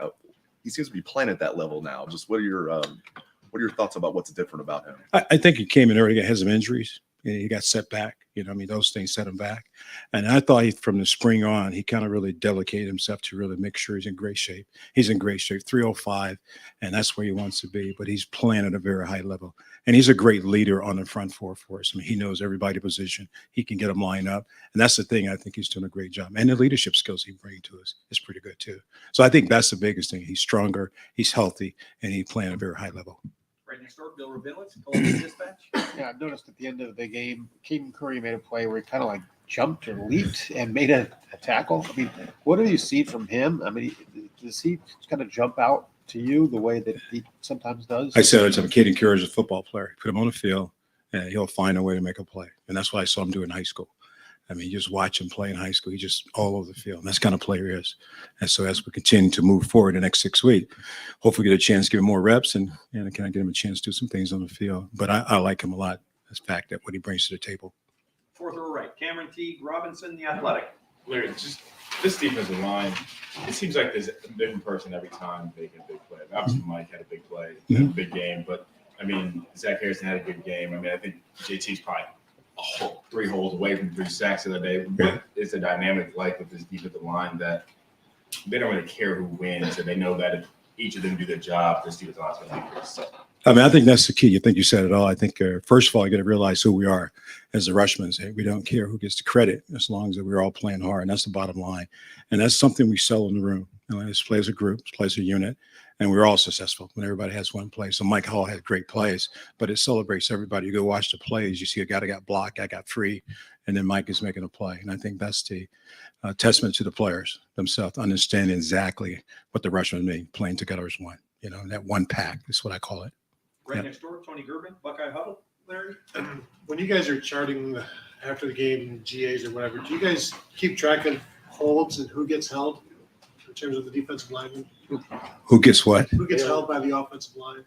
He seems to be playing at that level now. Just what are your thoughts about what's different about him? I think he came in early, had some injuries. He got set back. Those things set him back. And I thought from the spring on, he kind of really dedicated himself to really make sure he's in great shape. He's in great shape, 305, and that's where he wants to be. But he's playing at a very high level. And he's a great leader on the front four for us. He knows everybody's position. He can get them lined up. And that's the thing. I think he's doing a great job. And the leadership skills he brings to us is pretty good too. So I think that's the biggest thing. He's stronger, he's healthy, and he's playing at a very high level. Right next door, Bill Rabinowitz, Columbus Dispatch. Yeah, I noticed at the end of the game, Caden Curry made a play where he kind of like jumped or leaped and made a tackle. I mean, what have you seen from him? I mean, does he kind of jump out to you the way that he sometimes does? I said to him, Caden Curry is a football player. Put him on the field, and he'll find a way to make a play. And that's what I saw him do in high school. I mean, you just watch him play in high school. He's just all over the field. And that's the kind of player he is. And so as we continue to move forward the next 6 weeks, hopefully get a chance to give him more reps and kind of get him a chance to do some things on the field. But I like him a lot, the fact that what he brings to the table. Fourth row right, Cameron Teague Robinson, the Athletic. Larry, just this defensive line, it seems like there's a different person every time making a big play. Obviously, Mike had a big play, had a big game, but I mean, Zach Harrison had a good game. I mean, I think JT's probably 3 holes away from 3 sacks the other day. What is the dynamic like with this defensive line that they don't really care who wins, and they know that if each of them do their job, this defensive line is going to be pretty solid? I mean, I think that's the key. You think you said it all. I think, first of all, you got to realize who we are as the Rushmen. We don't care who gets the credit as long as we're all playing hard, and that's the bottom line. And that's something we sell in the room. Let's play as a group, let's play as a unit, and we're all successful when everybody has one play. So Mike Hall had great plays, but it celebrates everybody. You go watch the plays, you see a guy that got blocked, guy got free, and then Mike is making a play. And I think that's the testament to the players themselves, understanding exactly what the Rushmen mean, playing together as one. That one pack is what I call it. Right next door, Tony Gerben, Buckeye Huddle. Larry? When you guys are charting after the game, GAs or whatever, do you guys keep track of holds and who gets held in terms of the defensive lineman? Who gets what? Who gets held by the offensive line?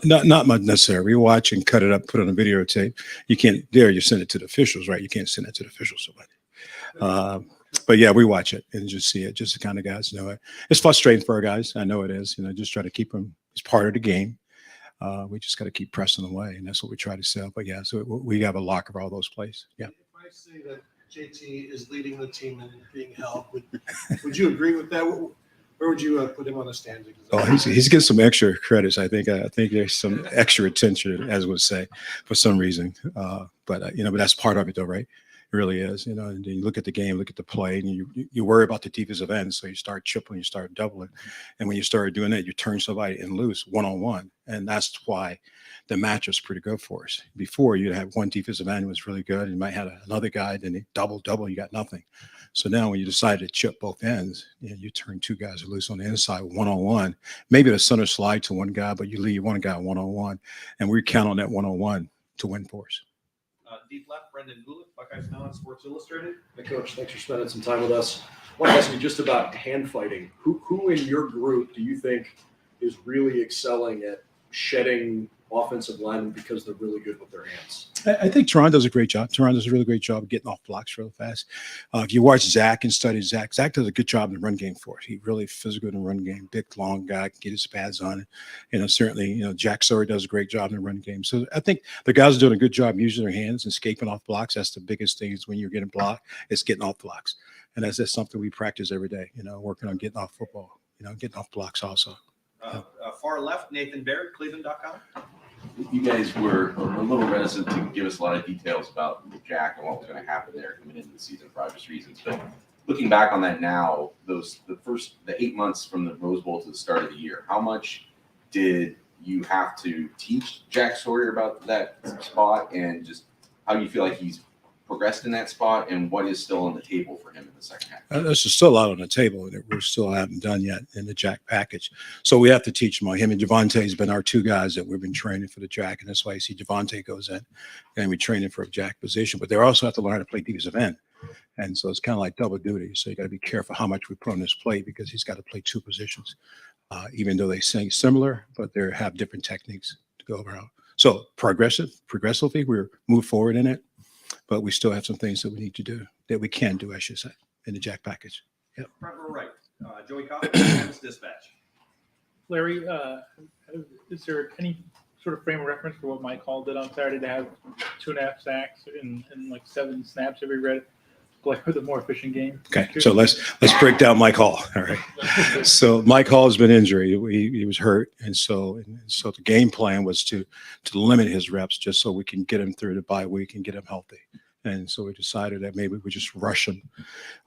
Not much necessarily. We watch and cut it up, put it on a videotape. You can't you send it to the officials, right? You can't send it to the officials. But yeah, we watch it and just see it. Just the kind of guys know it. It's frustrating for our guys. I know it is. Just try to keep them. It's part of the game. We just got to keep pressing away, and that's what we try to sell. But yeah, so we have a lock of all those plays. Yeah. If I say that JT is leading the team and being held, would you agree with that? Where would you put him on the standings? Oh, he's getting some extra credits. I think there's some extra attention, as would say, for some reason. But that's part of it, though, right? It really is. And you look at the game, look at the play, and you worry about the defensive end. So you start tripling, you start doubling, and when you start doing that, you turn somebody and loose one-on-one, and that's why the matchup's pretty good for us. Before, you'd have one defensive end who was really good, and you might have another guy, then they double, you got nothing. So now when you decide to chip both ends, you turn 2 guys loose on the inside one-on-one. Maybe the center slide to one guy, but you leave one guy one-on-one, and we count on that one-on-one to win for us. Deep left, Brendan Gulick, BuckeyesNow on Sports Illustrated. Hey, Coach, thanks for spending some time with us. I want to ask you just about hand fighting. Who in your group do you think is really excelling at shedding offensive linemen because they're really good with their hands? I think Teron does a great job. Teron does a really great job of getting off blocks real fast. If you watch Zach and study Zach does a good job in the run game for us. He really physical in the run game, big, long guy, can get his pads on it. Certainly, Jack Sawyer does a great job in the run game. So I think the guys are doing a good job using their hands and escaping off blocks. That's the biggest thing is when you're getting blocked, it's getting off blocks. And that's just something we practice every day, working on getting off football, getting off blocks also. Far left, Nathan Barrett, Cleveland.com. You guys were a little reticent to give us a lot of details about Jack and what was going to happen there coming into the season for obvious reasons. But looking back on that now, the 8 months from the Rose Bowl to the start of the year, how much did you have to teach Jack Sawyer about that spot and just how you feel like he's progressed in that spot and what is still on the table for him in the second half? There's still a lot on the table that we still haven't done yet in the Jack package. So we have to teach him. Him and Javante has been our 2 guys that we've been training for the Jack, and that's why you see Javante goes in and we train him for a Jack position. But they also have to learn how to play defensive end. And so it's kind of like double duty. So you got to be careful how much we put on this plate because he's got to play 2 positions, even though they sing similar, but they have different techniques to go around. So progressively, we're moved forward in it. But we still have some things that we need to do, that we can do, I should say, in the Jack package. Yep. Front row right, Joey Coffey, Columbus Dispatch. Larry, is there any sort of frame of reference for what Mike Hall did on Saturday to have 2.5 sacks in like 7 snaps every red play with a more efficient game? Okay, so let's break down Mike Hall. All right. So Mike Hall has been injured. He was hurt, and so the game plan was to limit his reps just so we can get him through the bye week and get him healthy. And so we decided that maybe we just rush him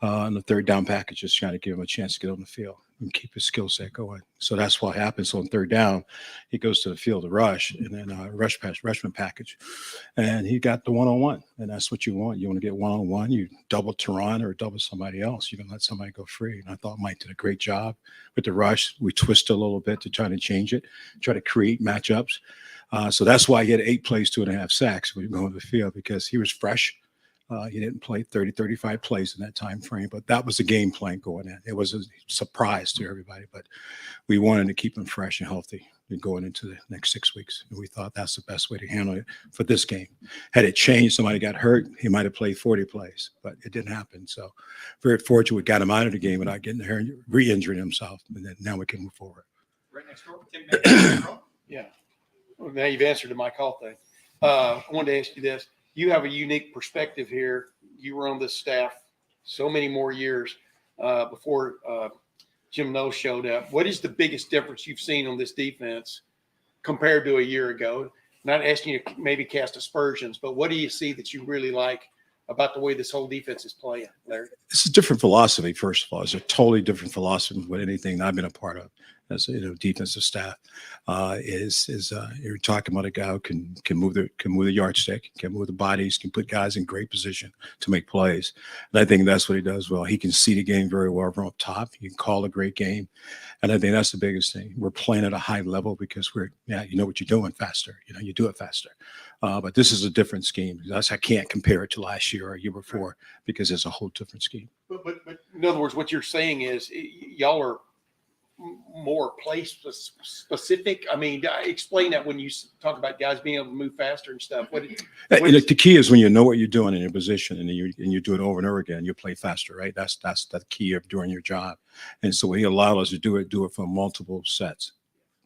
on the third down package, just trying to give him a chance to get on the field and keep his skill set going. So that's what happens. So on third down, he goes to the field to rush, and then rushman package. And he got the one-on-one, and that's what you want. You want to get one-on-one. You double Teron or double somebody else. You can let somebody go free. And I thought Mike did a great job with the rush. We twisted a little bit to try to change it, try to create matchups. So that's why he had 8 plays, 2.5 sacks when you go on the field, because he was fresh. He didn't play 30, 35 plays in that time frame, but that was the game plan going in. It was a surprise to everybody, but we wanted to keep him fresh and healthy and going into the next 6 weeks. And we thought that's the best way to handle it for this game. Had it changed, somebody got hurt, he might have played 40 plays, but it didn't happen. So very fortunate we got him out of the game without getting there and re-injuring himself. And then now we can move forward. Right next door, Tim. Yeah. Well, now you've answered the Mike Hall thing. I wanted to ask you this. You have a unique perspective here. You were on this staff so many more years before Jim Knowles showed up. What is the biggest difference you've seen on this defense compared to a year ago? Not asking you to maybe cast aspersions, but what do you see that you really like about the way this whole defense is playing, Larry? It's a different philosophy, first of all. It's a totally different philosophy than anything I've been a part of as defensive staff. You're talking about a guy who can move the yardstick, can move the bodies, can put guys in great position to make plays. And I think that's what he does well. He can see the game very well from up top. He can call a great game. And I think that's the biggest thing. We're playing at a high level because you know what you're doing faster. You do it faster. But this is a different scheme. I can't compare it to last year or a year before because it's a whole different scheme. But in other words, what you're saying is y'all are more place specific. I mean, explain that when you talk about guys being able to move faster and stuff. The key is when you know what you're doing in your position and you do it over and over again, you play faster, right? That's the key of doing your job. And so he allowed us to do it for multiple sets,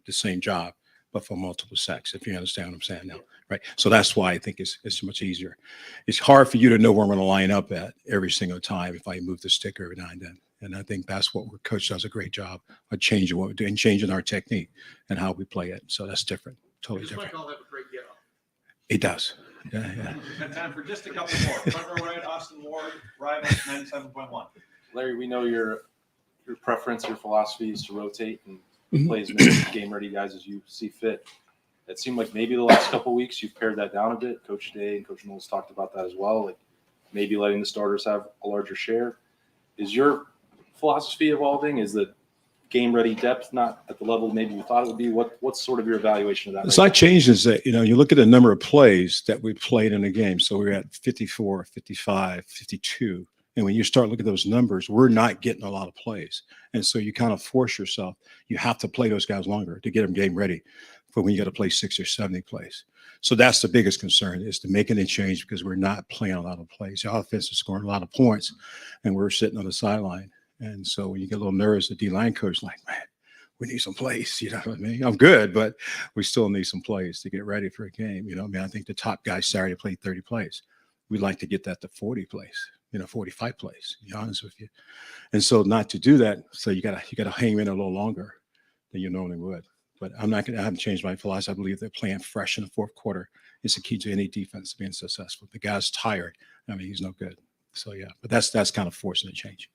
the same job, but for multiple sets, if you understand what I'm saying now, right? So that's why I think it's much easier. It's hard for you to know where I'm going to line up at every single time if I move the stick every now and then. And I think that's what coach does a great job of changing what we do and changing our technique and how we play it. So that's different, totally different. Mike Hall have a great get off. It does. Yeah. We've got time for just a couple more. Front row right, Austin Ward, Rivals 97.1. Larry, we know your preference, your philosophy is to rotate and play as many game-ready guys as you see fit. It seemed like maybe the last couple of weeks you've pared that down a bit. Coach Day and Coach Knowles talked about that as well, like maybe letting the starters have a larger share. Is your philosophy evolving? Is the game-ready depth not at the level maybe you thought it would be? What's sort of your evaluation of that? It's not changed is that, you look at the number of plays that we played in a game. So we're at 54, 55, 52. And when you start looking at those numbers, we're not getting a lot of plays. And so you kind of force yourself. You have to play those guys longer to get them game ready for when you got to play 60 or 70 plays. So that's the biggest concern is to making a change because we're not playing a lot of plays. The offense is scoring a lot of points and we're sitting on the sideline. And so when you get a little nervous, the D-line coach is like, man, we need some plays. You know what I mean? I'm good, but we still need some plays to get ready for a game. I think the top guy Saturday played 30 plays. We'd like to get that to 40 plays, 45 plays, to be honest with you. And so not to do that, so you gotta hang in a little longer than you normally would. But I haven't changed my philosophy. I believe that playing fresh in the fourth quarter is the key to any defense being successful. The guy's tired. He's no good. So yeah, but that's kind of forcing a change.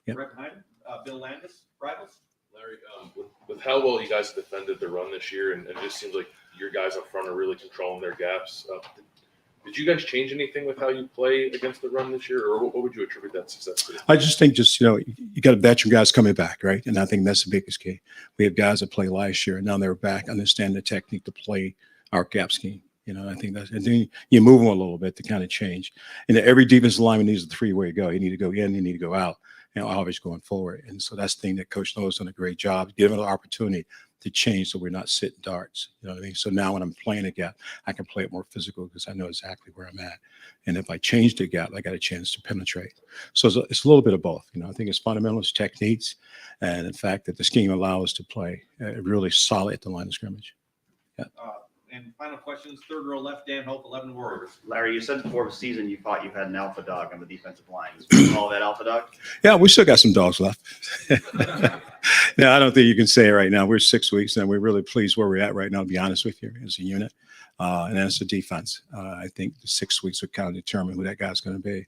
Yep. Right behind him, Bill Landis, Rivals. Larry, with how well you guys defended the run this year, and it just seems like your guys up front are really controlling their gaps. Did you guys change anything with how you play against the run this year, or what would you attribute that success to? I just think you got veteran guys coming back, right? And I think that's the biggest key. We have guys that played last year, and now they're back, understand the technique to play our gap scheme. I think that's, and then you move them a little bit to kind of change. And every defensive lineman needs a three-way to go. You need to go in, you need to go out, always going forward. And so that's the thing that Coach Knowles done a great job, giving an opportunity to change so we're not sitting darts. You know what I mean? So now when I'm playing a gap, I can play it more physical because I know exactly where I'm at. And if I change the gap, I got a chance to penetrate. So it's a little bit of both. I think it's fundamentals, techniques, and the fact that the scheme allows us to play really solid at the line of scrimmage. Yeah. And final questions, third row left, Dan Hope, 11 Warriors. Larry, you said before the season you thought you had an alpha dog on the defensive line. Is all that alpha dog? Yeah, we still got some dogs left. No, I don't think you can say it right now. We're 6 weeks and we're really pleased where we're at right now, to be honest with you, as a unit. And as a defense, I think the 6 weeks would kind of determine who that guy's going to be.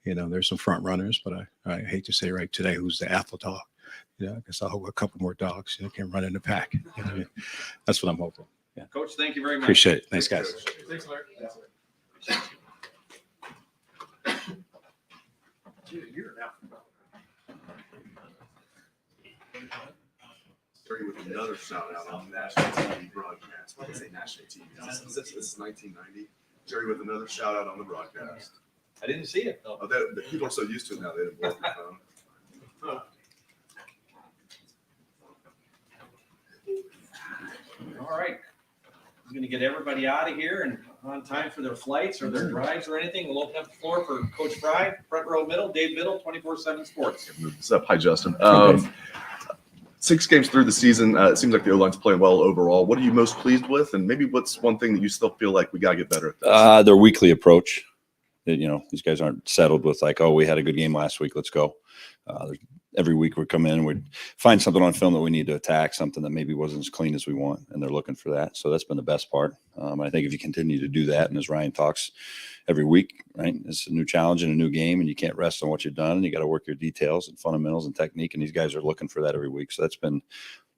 You know, there's some front runners, but I hate to say right today who's the alpha dog. Yeah, I guess I hope a couple more dogs can run in the pack. You know what I mean? That's what I'm hoping. Yeah. Coach, thank you very much. Appreciate it. Thanks, guys. Thanks, Larry. You're with another shout out on national TV broadcast. Why did I say national TV? This is 1990. Jerry with another shout out on the broadcast. I didn't see it though. Oh, people are so used to it now, they didn't blow up your phone. All right. I'm going to get everybody out of here and on time for their flights or their drives or anything. We'll open up the floor for Coach Frye, front row middle, Dave Biddle, 24/7 Sports. What's up? Hi, Justin. 6 games through the season, it seems like the O-line's playing well overall. What are you most pleased with? And maybe what's one thing that you still feel like we got to get better at? Their weekly approach. You know, these guys aren't settled with like, oh, we had a good game last week, let's go. Every week we come in and we find something on film that we need to attack, something that maybe wasn't as clean as we want, and they're looking for that. So that's been the best part. I think if you continue to do that, and as Ryan talks every week, right, it's a new challenge and a new game, and you can't rest on what you've done, and you got to work your details and fundamentals and technique, and these guys are looking for that every week. So that's been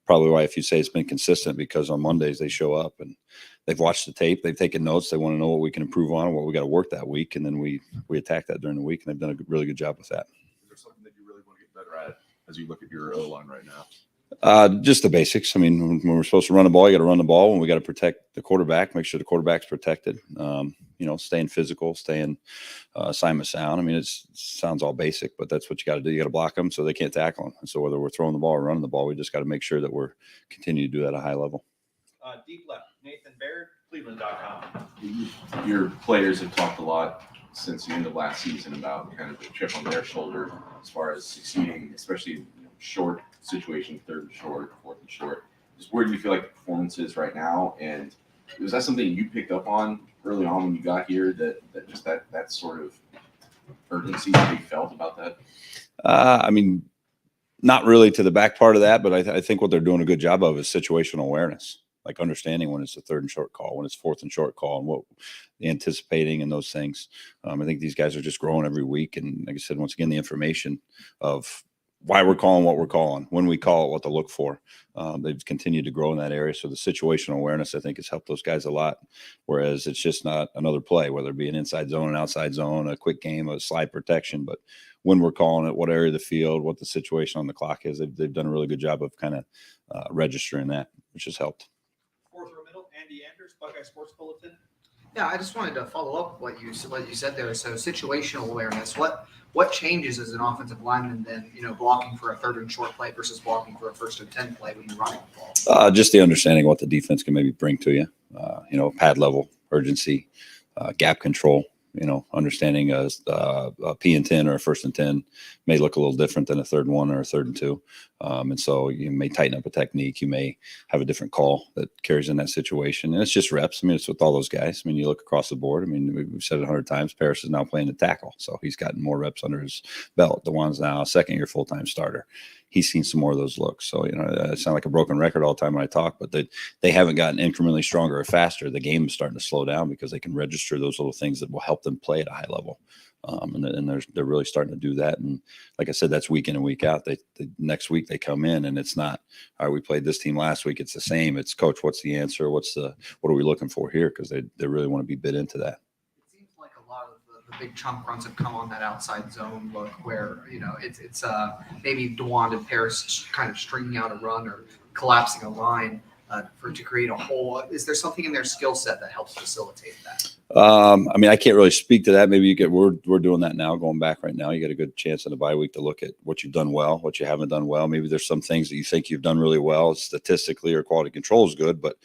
probably why, if you say it's been consistent, because on Mondays they show up and they've watched the tape, they've taken notes, they want to know what we can improve on and what we got to work that week, and then we attack that during the week, and they've done a really good job with that. Is there something that you really want to get better at as you look at your O-line right now? Just the basics. I mean, when we're supposed to run the ball, you got to run the ball. When we got to protect the quarterback, make sure the quarterback's protected. You know, staying physical, staying assignment sound. I mean, it sounds all basic, but that's what you got to do. You got to block them so they can't tackle them. And so whether we're throwing the ball or running the ball, we just got to make sure that we're continuing to do that at a high level. Deep left, Nathan Baird, Cleveland.com. Your players have talked a lot since the end of last season about kind of the chip on their shoulder as far as succeeding, especially in short situation, third and short, fourth and short. Just where do you feel like the performance is right now? And was that something you picked up on early on when you got here, that just that sort of urgency that you felt about that? I mean, not really to the back part of that, but I think what they're doing a good job of is situational awareness, like understanding when it's a third and short call, when it's fourth and short call, and what anticipating and those things. I think these guys are just growing every week. And like I said, once again, the information of why we're calling what we're calling, when we call it, what to look for. They've continued to grow in that area. So the situational awareness, I think, has helped those guys a lot. Whereas it's just not another play, whether it be an inside zone, an outside zone, a quick game, a slide protection. But when we're calling it, what area of the field, what the situation on the clock is, they've done a really good job of kind of registering that, which has helped. Fourth row middle, Andy Anders, Buckeye Sports Bulletin. Yeah, I just wanted to follow up what you said there. So situational awareness. What changes as an offensive lineman then, blocking for a third and short play versus blocking for a 1st and 10 play when you're running the ball? Just the understanding what the defense can maybe bring to you. Pad level, urgency, gap control. Understanding a P and 10 or a 1st and 10 may look a little different than a 3rd and 1 or a 3rd and 2. And so you may tighten up a technique. You may have a different call that carries in that situation. And it's just reps. I mean, it's with all those guys. I mean, you look across the board. I mean, we've said it 100 times. Paris is now playing the tackle. So he's gotten more reps under his belt. DeJuan's now a 2nd-year full-time starter. He's seen some more of those looks. So, I sound like a broken record all the time when I talk, but they haven't gotten incrementally stronger or faster. The game is starting to slow down because they can register those little things that will help them play at a high level. And they're really starting to do that. And like I said, that's week in and week out. They next week they come in and it's not, all right, we played this team last week. It's the same. It's, coach, what's the answer? What are we looking for here? Because they really want to be bit into that. It seems like a lot of the big chunk runs have come on that outside zone look where, it's maybe DeJuan and Paris kind of stringing out a run or collapsing a line to create a hole. Is there something in their skill set that helps facilitate that? I mean, I can't really speak to that. Maybe we're doing that now, going back right now. You get a good chance in the bye week to look at what you've done well, what you haven't done well. Maybe there's some things that you think you've done really well statistically, or quality control is good, but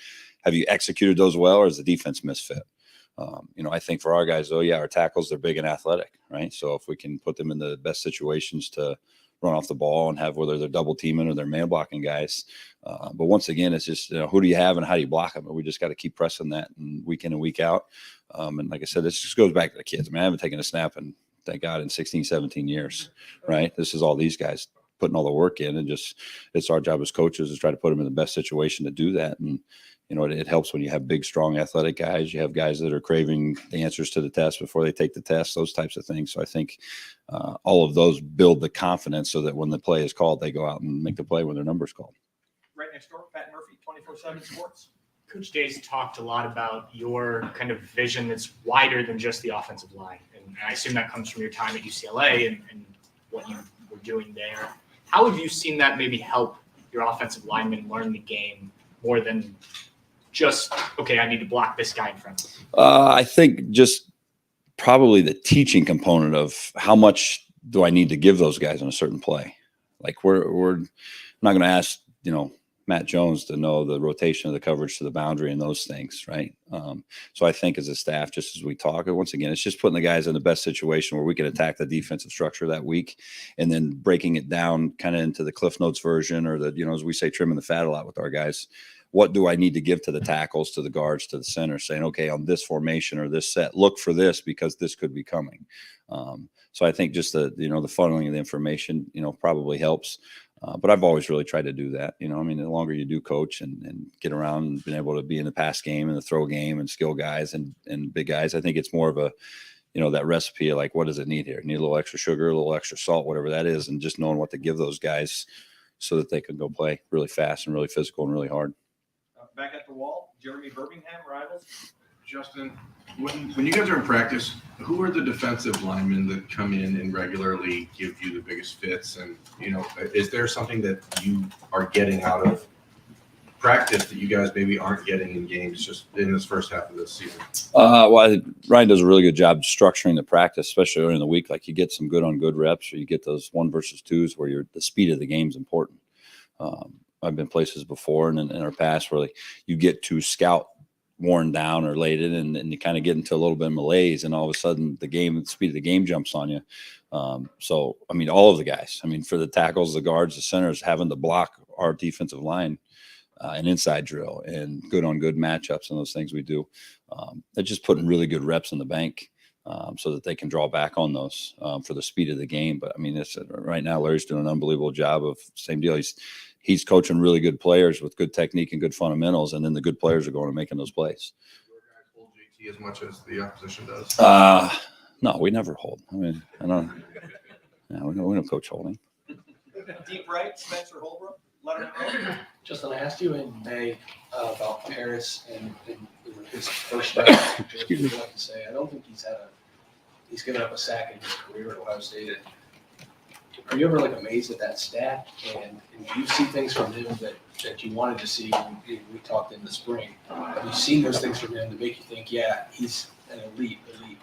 have you executed those well, or is the defense misfit? I think for our guys, though, yeah, our tackles, they're big and athletic, right? So if we can put them in the best situations to run off the ball and have whether they're double teaming or they're man blocking guys. But once again, it's just, who do you have and how do you block them? And we just got to keep pressing that and week in and week out. And like I said, this just goes back to the kids. I mean, I haven't taken a snap in, thank God, in 16, 17 years, right? This is all these guys putting all the work in, and just, it's our job as coaches to try to put them in the best situation to do that. And, it helps when you have big, strong, athletic guys. You have guys that are craving the answers to the test before they take the test, those types of things. So I think all of those build the confidence so that when the play is called, they go out and make the play when their number's called. Right next door, Pat Murphy, 24/7 Sports. Coach Day's talked a lot about your kind of vision that's wider than just the offensive line. And I assume that comes from your time at UCLA and what you were doing there. How have you seen that maybe help your offensive linemen learn the game more than just, okay, I need to block this guy in front of me? I think just probably the teaching component of how much do I need to give those guys on a certain play. Like we're not going to ask, Matt Jones to know the rotation of the coverage to the boundary and those things, right? So I think as a staff, just as we talk, once again, it's just putting the guys in the best situation where we can attack the defensive structure that week, and then breaking it down kind of into the Cliff Notes version, or the, as we say, trimming the fat a lot with our guys. What do I need to give to the tackles, to the guards, to the center, saying, okay, on this formation or this set, look for this because this could be coming. So I think just the funneling of the information, probably helps. But I've always really tried to do that. The longer you do coach and get around and been able to be in the pass game and the throw game and skill guys and big guys, I think it's more of a, that recipe of like, what does it need here? Need a little extra sugar, a little extra salt, whatever that is, and just knowing what to give those guys so that they can go play really fast and really physical and really hard. Back at the wall, Jeremy Birmingham, Rivals. Justin, when you guys are in practice, who are the defensive linemen that come in and regularly give you the biggest fits? And, is there something that you are getting out of practice that you guys maybe aren't getting in games just in this first half of this season? Well, Ryan does a really good job structuring the practice, especially during the week. Like you get some good on good reps, or you get those 1 versus 2s where the speed of the game is important. I've been places before and in our past where you get to scout worn down or laid in, and you kind of get into a little bit of malaise, and all of a sudden the speed of the game jumps on you. So, all of the guys, for the tackles, the guards, the centers, having to block our defensive line, an inside drill and good on good matchups and those things we do. They're just putting really good reps in the bank so that they can draw back on those for the speed of the game. But right now, Larry's doing an unbelievable job of same deal. He's coaching really good players with good technique and good fundamentals, and then the good players are going and making those plays. Hold JT as much as the opposition does? No, we never hold. I don't. Yeah, we don't coach holding. Deep right, Spencer Holbrook, Letterman. Justin, I asked you in May about Paris and his first start. Excuse me. Like to say, I don't think he's given up a sack in his career at Ohio State. Are you ever amazed at that stat? And do you see things from him that you wanted to see when we talked in the spring? Have you seen those things from him to make you think, yeah, he's an elite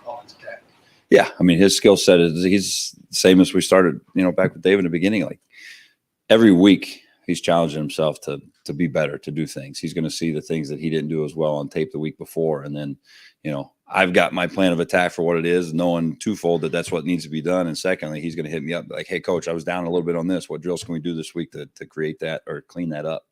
offensive tackle? Yeah, his skill set he's the same as we started, back with Dave in the beginning. Like every week, he's challenging himself to be better, to do things. He's going to see the things that he didn't do as well on tape the week before, and then, I've got my plan of attack for what it is, knowing twofold that that's what needs to be done. And secondly, he's going to hit me up like, hey, coach, I was down a little bit on this. What drills can we do this week to create that or clean that up?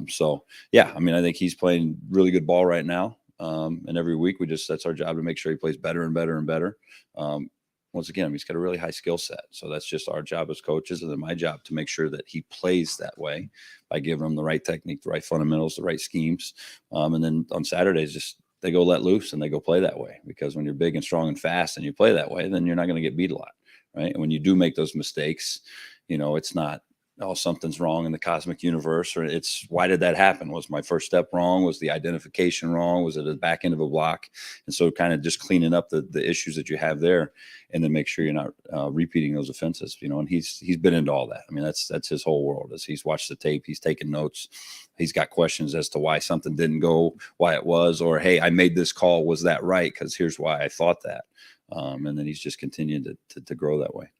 So, yeah, I think he's playing really good ball right now. And every week that's our job to make sure he plays better and better and better. Once again, he's got a really high skill set. So that's just our job as coaches, and then my job to make sure that he plays that way by giving him the right technique, the right fundamentals, the right schemes. And then on Saturdays, they go let loose and they go play that way, because when you're big and strong and fast and you play that way, then you're not going to get beat a lot, right? And when you do make those mistakes, it's not, oh, something's wrong in the cosmic universe, or it's, why did that happen? Was my first step wrong? Was the identification wrong? Was it the back end of a block? And so kind of just cleaning up the issues that you have there, and then make sure you're not repeating those offenses, and he's been into all that. That's his whole world. As he's watched the tape, he's taken notes. He's got questions as to why something didn't go, why it was, or, hey, I made this call. Was that right? Because here's why I thought that. And then he's just continued to grow that way.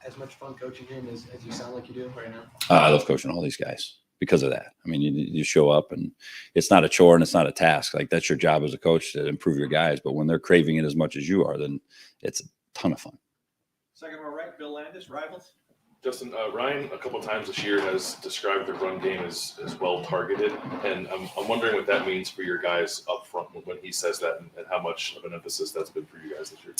As much fun coaching him as you sound like you do right now? I love coaching all these guys because of that. You show up and it's not a chore and it's not a task. Like, that's your job as a coach, to improve your guys. But when they're craving it as much as you are, then it's a ton of fun. Second row right, Bill Landis, Rivals. Justin, Ryan, a couple times this year has described the run game as well targeted, and I'm wondering what that means for your guys up front when he says that, and how much of an emphasis that's been for you guys this year.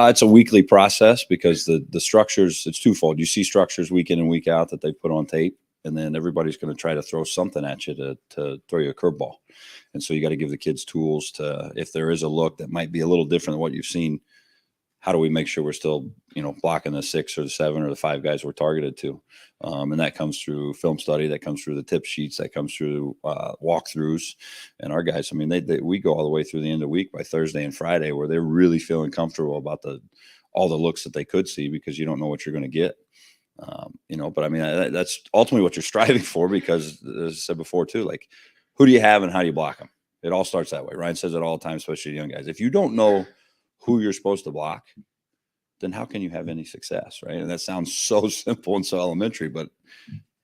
It's a weekly process because the structures, it's twofold. You see structures week in and week out that they put on tape, and then everybody's going to try to throw something at you to throw you a curveball. And so you got to give the kids tools to, if there is a look that might be a little different than what you've seen, how do we make sure we're still, blocking the 6 or the 7 or the 5 guys we're targeted to? And that comes through film study, that comes through the tip sheets, that comes through walkthroughs. And our guys, I mean, we go all the way through the end of the week by Thursday and Friday where they're really feeling comfortable about all the looks that they could see because you don't know what you're going to get. But I mean, that's ultimately what you're striving for because, as I said before too, like, who do you have and how do you block them? It all starts that way. Ryan says it all the time, especially to young guys. If you don't know who you're supposed to block, then how can you have any success, right? And that sounds so simple and so elementary, but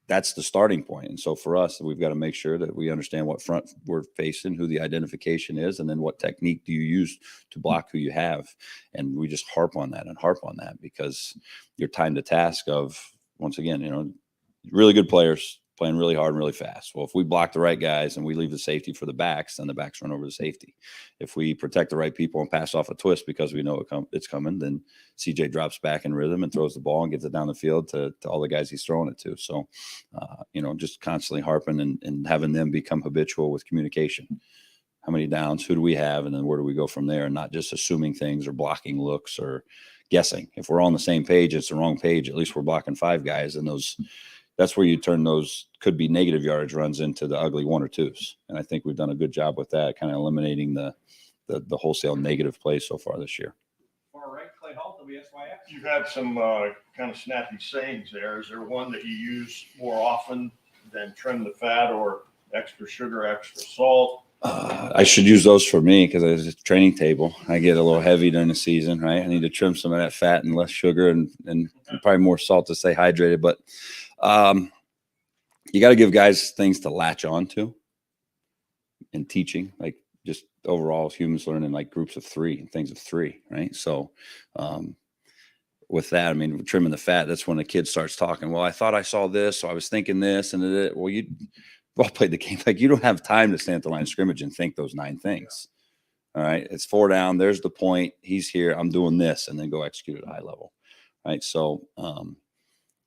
that's the starting point. And so for us, we've got to make sure that we understand what front we're facing, who the identification is, and then what technique do you use to block who you have. And we just harp on that because you're timed to task of, once again, really good players playing really hard and really fast. Well, if we block the right guys and we leave the safety for the backs, then the backs run over the safety. If we protect the right people and pass off a twist because we know it's coming, then CJ drops back in rhythm and throws the ball and gets it down the field to all the guys he's throwing it to. So, just constantly harping and having them become habitual with communication. How many downs? Who do we have? And then where do we go from there? And not just assuming things or blocking looks or guessing. If we're all on the same page, it's the wrong page. At least we're blocking 5 guys, and that's where you turn those could be negative yardage runs into the ugly 1 or 2s. And I think we've done a good job with that, kind of eliminating the wholesale negative plays so far this year. Far right, Clay Hall, WSYX. You've had some kind of snappy sayings there. Is there one that you use more often than trim the fat or extra sugar, extra salt? I should use those for me because as a training table, I get a little heavy during the season, right? I need to trim some of that fat and less sugar and probably more salt to stay hydrated. But you got to give guys things to latch on to in teaching, like just overall humans learning like groups of 3 and things of 3, right? So with that, I mean, trimming the fat, that's when the kid starts talking. Well, I thought I saw this, so I was thinking this, and well, you all played the game. Like, you don't have time to stand at the line of scrimmage and think those 9 things. All right, it's 4 down. There's the point. He's here. I'm doing this, and then go execute at a high level, right? So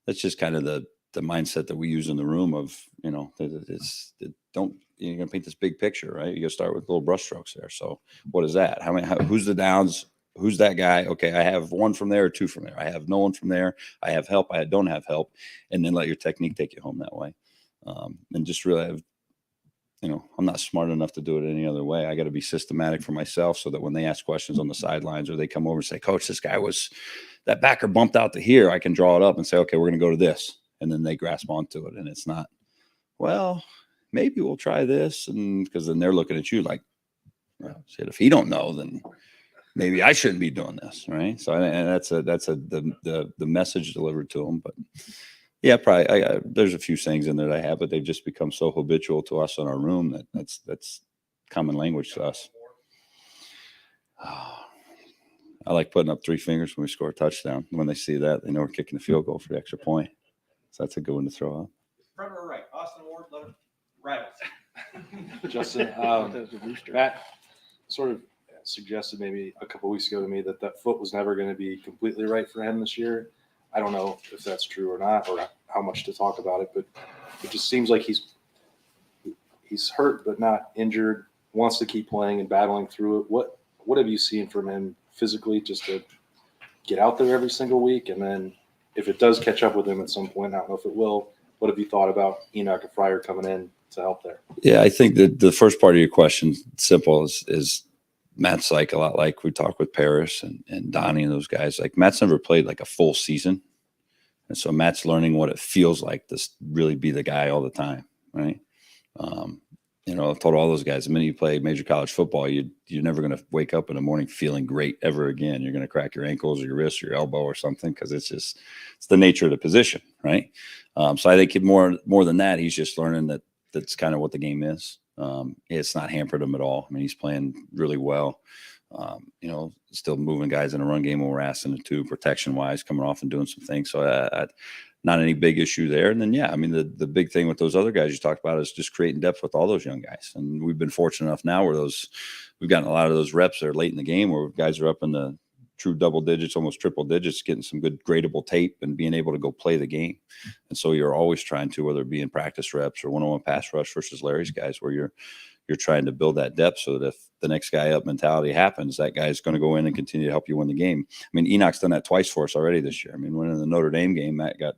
that's just kind of the mindset that we use in the room of, you're going to paint this big picture, right? You got to start with little brush strokes there. So what is that? Who's the downs? Who's that guy? Okay, I have 1 from there or 2 from there. I have no one from there. I have help. I don't have help. And then let your technique take you home that way. And just really have, I'm not smart enough to do it any other way. I got to be systematic for myself so that when they ask questions on the sidelines or they come over and say, Coach, that backer bumped out to here, I can draw it up and say, okay, we're going to go to this. And then they grasp onto it. And it's not, well, maybe we'll try this. And because then they're looking at you like, well, shit, if he don't know, then maybe I shouldn't be doing this. Right. So, and that's the message delivered to them. But yeah, probably there's a few things in there that I have, but they've just become so habitual to us in our room that's common language to us. I like putting up 3 fingers when we score a touchdown. When they see that, they know we're kicking the field goal for the extra point. So that's a good one to throw out. Front or right, Austin Ward, Rivals. Justin, Matt sort of suggested maybe a couple weeks ago to me that foot was never going to be completely right for him this year. I don't know if that's true or not, or how much to talk about it, but it just seems like he's hurt but not injured, wants to keep playing and battling through it. What have you seen from him physically just to get out there every single week? And then if it does catch up with him at some point, I don't know if it will, what have you thought about Enoch and Fryer coming in to help there? Yeah, I think that the first part of your question, simple, is Matt's like a lot like we talk with Paris and Donnie and those guys. Like, Matt's never played like a full season. And so Matt's learning what it feels like to really be the guy all the time, right? I've told all those guys, the minute you play major college football, you're never going to wake up in the morning feeling great ever again. You're going to crack your ankles or your wrist or your elbow or something because it's the nature of the position, right? So I think more than that, he's just learning that's kind of what the game is. It's not hampered him at all. I mean, he's playing really well. You know, still moving guys in a run game when we're asking them to, protection wise, coming off and doing some things. So not any big issue there. And then, yeah, I mean, the big thing with those other guys you talked about is just creating depth with all those young guys. And we've been fortunate enough now where we've gotten a lot of those reps there late in the game where guys are up in the true double digits, almost triple digits, getting some good gradable tape and being able to go play the game. And so you're always trying to, whether it be in practice reps or one-on-one pass rush versus Larry's guys, where you're trying to build that depth so that if the next guy up mentality happens, that guy's going to go in and continue to help you win the game. I mean, Enoch's done that twice for us already this year. I mean, when in the Notre Dame game, Matt got,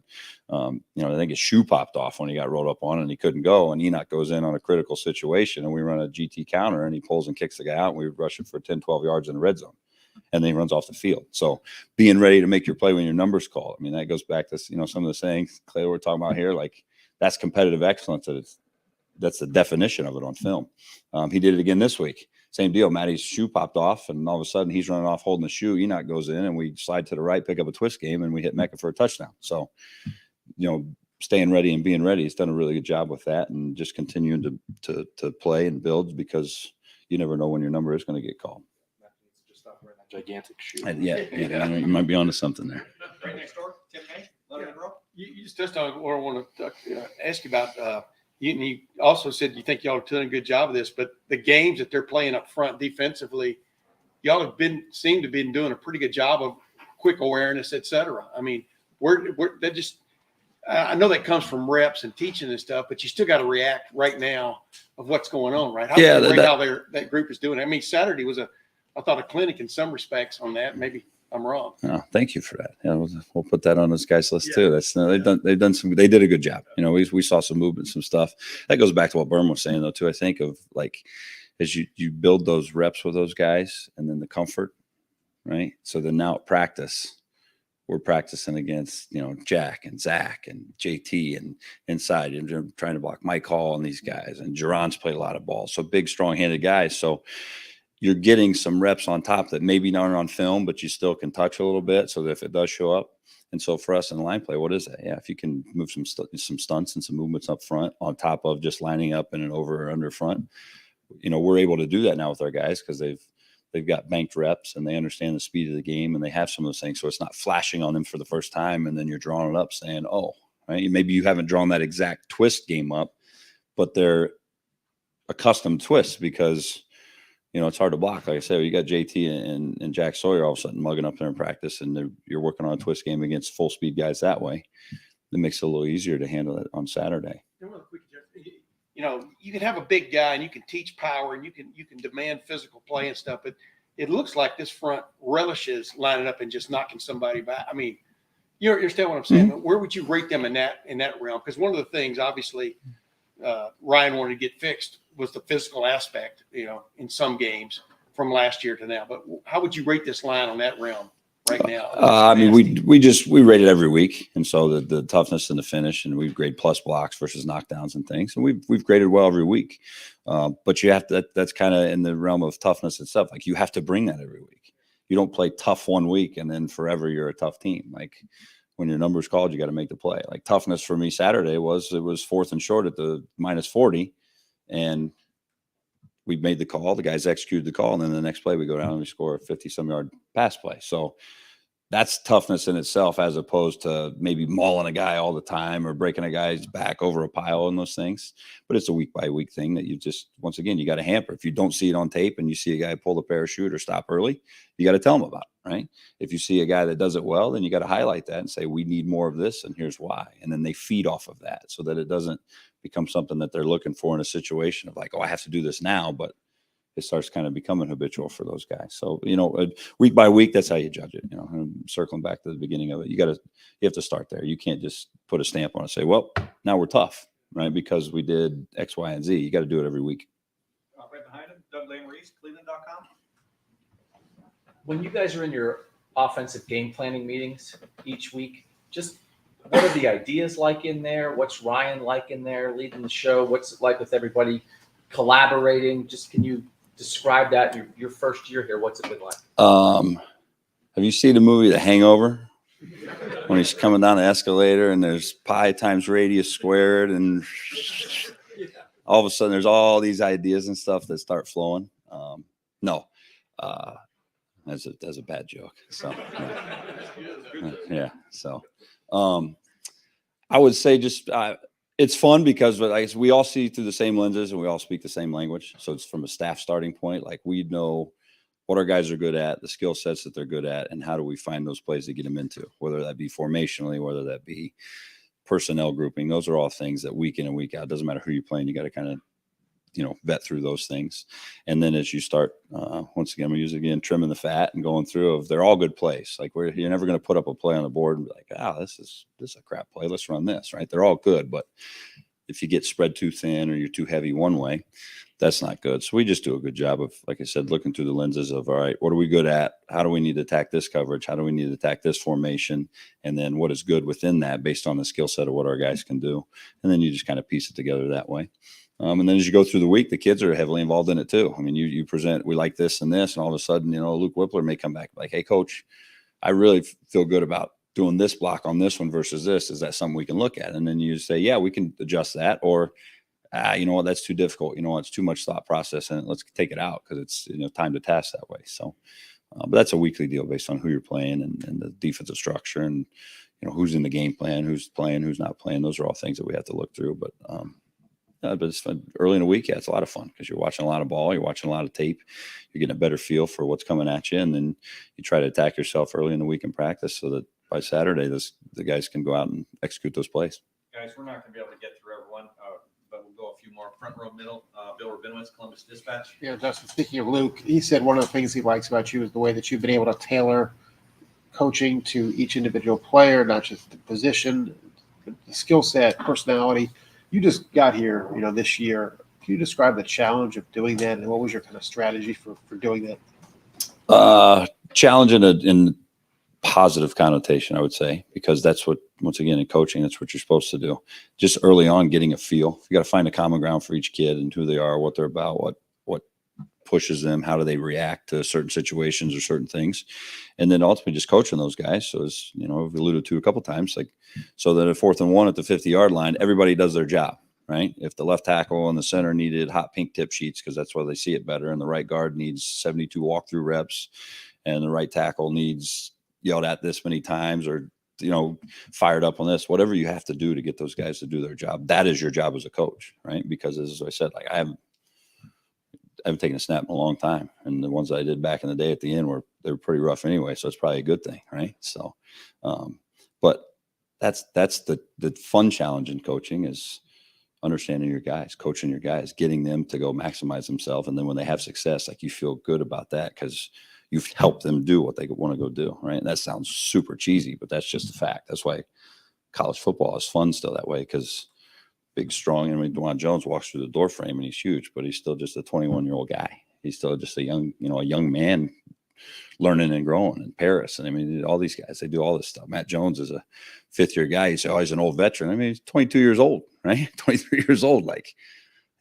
I think his shoe popped off when he got rolled up on and he couldn't go. And Enoch goes in on a critical situation and we run a GT counter and he pulls and kicks the guy out and we rush it for 10, 12 yards in the red zone. And then he runs off the field. So being ready to make your play when your number's called. I mean, that goes back to, some of the sayings, Clay, we're talking about here, like that's competitive excellence. That's the definition of it on film. He did it again this week. Same deal. Matty's shoe popped off, and all of a sudden he's running off holding the shoe. Enoch goes in, and we slide to the right, pick up a twist game, and we hit Mecca for a touchdown. So, staying ready and being ready. He's done a really good job with that, and just continuing to play and build because you never know when your number is going to get called. Just stop wearing that gigantic shoe. Yeah, you might be onto something there. Right next door, Tim May, let him roll. You just touched on what I want to ask you about. You also said you think y'all are doing a good job of this, but the games that they're playing up front defensively, y'all have seem to be doing a pretty good job of quick awareness, et cetera. I mean, I know that comes from reps and teaching and stuff, but you still got to react right now of what's going on, right? How that group is doing it. I mean, Saturday was I thought a clinic in some respects on that. Maybe I'm wrong. Oh, thank you for that. Yeah, we'll put that on this guy's list too. They did a good job. We saw some movement, some stuff. That goes back to what Berm was saying though too. I think of like as you build those reps with those guys and then the comfort, right? So then now at practice, we're practicing against Jack and Zach and JT and inside and trying to block Mike Hall and these guys. And Jerron's played a lot of balls, so big, strong-handed guys. So you're getting some reps on top that maybe not on film, but you still can touch a little bit so that if it does show up. And so for us in line play, what is that? Yeah, if you can move some stunts and some movements up front on top of just lining up in an over or under front, we're able to do that now with our guys because they've got banked reps and they understand the speed of the game and they have some of those things. So it's not flashing on them for the first time and then you're drawing it up saying, oh, right? Maybe you haven't drawn that exact twist game up, but they're a custom twist because it's hard to block. Like I said, you got JT and Jack Sawyer all of a sudden mugging up there in practice, and you're working on a twist game against full speed guys that way. It makes it a little easier to handle it on Saturday. You can have a big guy and you can teach power and you can demand physical play and stuff, but it looks like this front relishes lining up and just knocking somebody back. I mean, you understand what I'm saying? Mm-hmm. Where would you rate them in that realm? Because one of the things, obviously, Ryan wanted to get fixed was the physical aspect, in some games from last year to now. But how would you rate this line on that realm right now? I mean, we rate it every week, and so the toughness and the finish, and we grade plus blocks versus knockdowns and things, and we've graded well every week. But you have to. That's kind of in the realm of toughness itself. Like you have to bring that every week. You don't play tough one week and then forever you're a tough team. Like when your number's called, you got to make the play. Like toughness for me Saturday was 4th and short at the -40. And we made the call. The guys executed the call. And then the next play, we go down and we score a 50-some yard pass play. So that's toughness in itself, as opposed to maybe mauling a guy all the time or breaking a guy's back over a pile and those things. But it's a week by week thing that you just, once again, you got to hamper. If you don't see it on tape and you see a guy pull the parachute or stop early, you got to tell him about it, right? If you see a guy that does it well, then you got to highlight that and say, we need more of this and here's why. And then they feed off of that so that it doesn't become something that they're looking for in a situation of like, oh, I have to do this now, but it starts kind of becoming habitual for those guys. So, week by week, that's how you judge it. And circling back to the beginning of it, you have to start there. You can't just put a stamp on it and say, well, now we're tough, right? Because we did X, Y, and Z. You got to do it every week. Right behind him, Doug Lamreese, Cleveland.com. When you guys are in your offensive game planning meetings each week, just what are the ideas like in there? What's Ryan like in there leading the show? What's it like with everybody collaborating? Just can you describe that your first year here? What's it been like? Have you seen the movie The Hangover? When he's coming down the escalator and there's pi times radius squared, and all of a sudden there's all these ideas and stuff that start flowing. No, That's a bad joke. So yeah. So I would say just it's fun because we all see through the same lenses and we all speak the same language. So it's from a staff starting point. Like we know what our guys are good at, the skill sets that they're good at, and how do we find those plays to get them into, whether that be formationally, whether that be personnel grouping. Those are all things that week in and week out, doesn't matter who you're playing, you got to kind of, vet through those things. And then as you start, once again, we use again, trimming the fat and going through of, they're all good plays. Like you're never going to put up a play on the board and be like, this is a crap play. Let's run this, right? They're all good. But if you get spread too thin or you're too heavy one way, that's not good. So we just do a good job of, like I said, looking through the lenses of, all right, what are we good at? How do we need to attack this coverage? How do we need to attack this formation? And then what is good within that based on the skill set of what our guys can do. And then you just kind of piece it together that way. And then as you go through the week, the kids are heavily involved in it too. I mean, you present, we like this and this, and all of a sudden, Luke Whippler may come back like, hey, coach, I really feel good about doing this block on this one versus this. Is that something we can look at? And then you say, yeah, we can adjust that. Or, you know what, that's too difficult. It's too much thought process and let's take it out because it's, time to task that way. So, but that's a weekly deal based on who you're playing and the defensive structure and, who's in the game plan, who's playing, who's not playing. Those are all things that we have to look through. But it's fun. Early in the week, it's a lot of fun because you're watching a lot of ball, you're watching a lot of tape, you're getting a better feel for what's coming at you, and then you try to attack yourself early in the week in practice so that by Saturday, the guys can go out and execute those plays. Guys, we're not going to be able to get through everyone, but we'll go a few more. Front row, middle. Bill Rabinowitz, Columbus Dispatch. Yeah, Justin, speaking of Luke, he said one of the things he likes about you is the way that you've been able to tailor coaching to each individual player, not just the position, the skill set, personality. You just got here, this year. Can you describe the challenge of doing that, and what was your kind of strategy for doing that? Challenge in positive connotation, I would say, because that's what, once again, in coaching, that's what you're supposed to do. Just early on, getting a feel. You got to find a common ground for each kid and who they are, what they're about, what pushes them, how do they react to certain situations or certain things, and then ultimately just coaching those guys. So as we've alluded to a couple of times, like so that at 4th and 1 at the 50-yard line, everybody does their job, right? If the left tackle and the center needed hot pink tip sheets because that's why they see it better, and the right guard needs 72 walkthrough reps, and the right tackle needs yelled at this many times or fired up on this, whatever you have to do to get those guys to do their job, that is your job as a coach, right? Because as I said, like I haven't taken a snap in a long time, and the ones that I did back in the day at the end they were pretty rough anyway, so it's probably a good thing, right? So, but that's the fun challenge in coaching is understanding your guys, coaching your guys, getting them to go maximize themselves, and then when they have success, like you feel good about that because you've helped them do what they want to go do, right? And that sounds super cheesy, but that's just a fact. That's why college football is fun still that way because. Big, strong. DeJuan Jones walks through the door frame and he's huge, but he's still just a 21-year-old guy. He's still just a young man learning and growing. And Paris, and all these guys, they do all this stuff. Matt Jones is a 5th-year guy. You say, oh, he's an old veteran. He's 22 years old, right? 23 years old. Like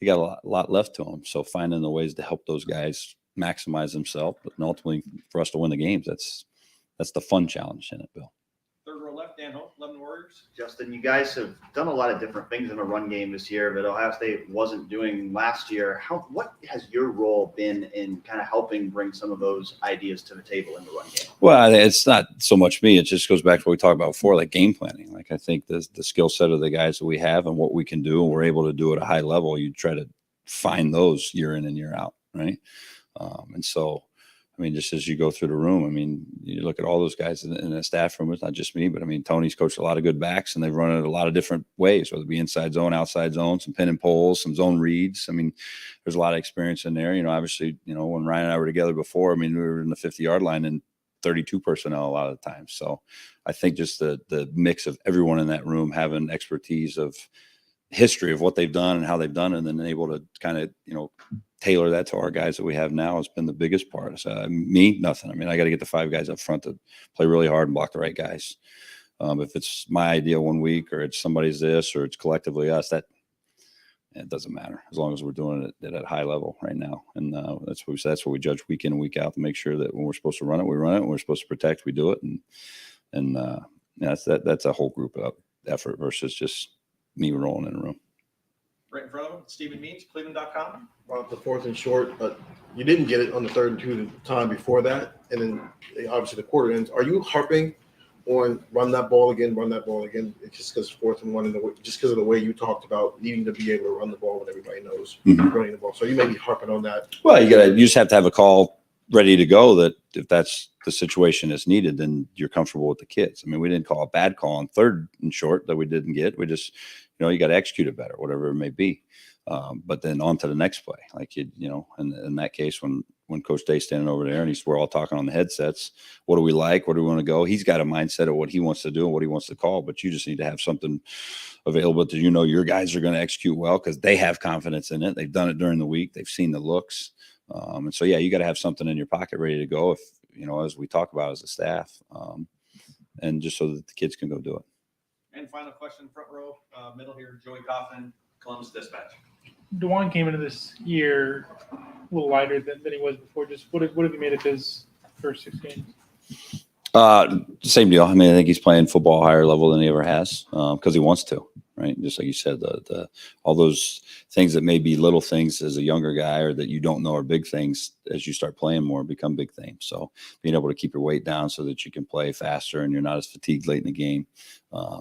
he got a lot left to him. So finding the ways to help those guys maximize themselves, but ultimately for us to win the games, that's the fun challenge in it, Bill. Third row left, Dan Hope, 11 Warriors. Justin, you guys have done a lot of different things in the run game this year that Ohio State wasn't doing last year. What has your role been in kind of helping bring some of those ideas to the table in the run game? Well, it's not so much me. It just goes back to what we talked about before, like game planning. Like I think the skill set of the guys that we have and what we can do, and we're able to do at a high level, you try to find those year in and year out, right? And so, just as you go through the room, you look at all those guys in the staff room. It's not just me, but Tony's coached a lot of good backs, and they've run it a lot of different ways, whether it be inside zone, outside zone, some pin and pulls, some zone reads. There's a lot of experience in there. Obviously, when Ryan and I were together before, we were in the 50-yard line and 32 personnel a lot of the time. So I think just the mix of everyone in that room having expertise of history of what they've done and how they've done it, and then able to kind of, tailor that to our guys that we have now has been the biggest part. So, me, nothing. I got to get the 5 guys up front to play really hard and block the right guys. If it's my idea one week or it's somebody's this or it's collectively us, it doesn't matter as long as we're doing it at a high level right now. And that's what we say. That's what we judge week in and week out to make sure that when we're supposed to run it, we run it. When we're supposed to protect, we do it. And that's a whole group effort versus just me rolling in a room. right in front of him, Stephen Means, Cleveland.com. About the 4th and short, but you didn't get it on the 3rd and 2 the time before that, and then obviously the quarter ends. Are you harping on run that ball again? It's just because 4th and 1, and just because of the way you talked about needing to be able to run the ball when everybody knows running the ball. So you may be harping on that. Well, you just have to have a call ready to go that if that's the situation that's needed, then you're comfortable with the kids. I mean, we didn't call a bad call on 3rd and short that we didn't get. We just, you got to execute it better, whatever it may be. But then on to the next play. Like, in that case, when Coach Day's standing over there and we're all talking on the headsets, what do we like? Where do we want to go? He's got a mindset of what he wants to do and what he wants to call, but you just need to have something available that your guys are going to execute well because they have confidence in it. They've done it during the week. They've seen the looks. And so, you got to have something in your pocket ready to go if, as we talk about as a staff, and just so that the kids can go do it. And final question, front row, middle here, Joey Coffin, Columbus Dispatch. DeJuan came into this year a little lighter than he was before. Just what have you made of his first 6 games? Same deal. I mean, I think he's playing football higher level than he ever has because he wants to, right? Just like you said, the all those things that may be little things as a younger guy or that you don't know are big things as you start playing more become big things. So being able to keep your weight down so that you can play faster and you're not as fatigued late in the game,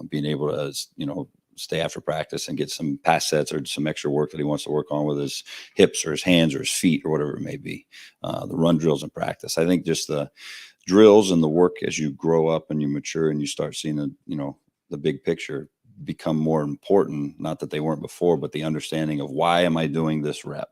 being able to, stay after practice and get some pass sets or some extra work that he wants to work on with his hips or his hands or his feet or whatever it may be. The run drills in practice. I think just the drills and the work as you grow up and you mature and you start seeing the big picture become more important. Not that they weren't before, but the understanding of why am I doing this rep?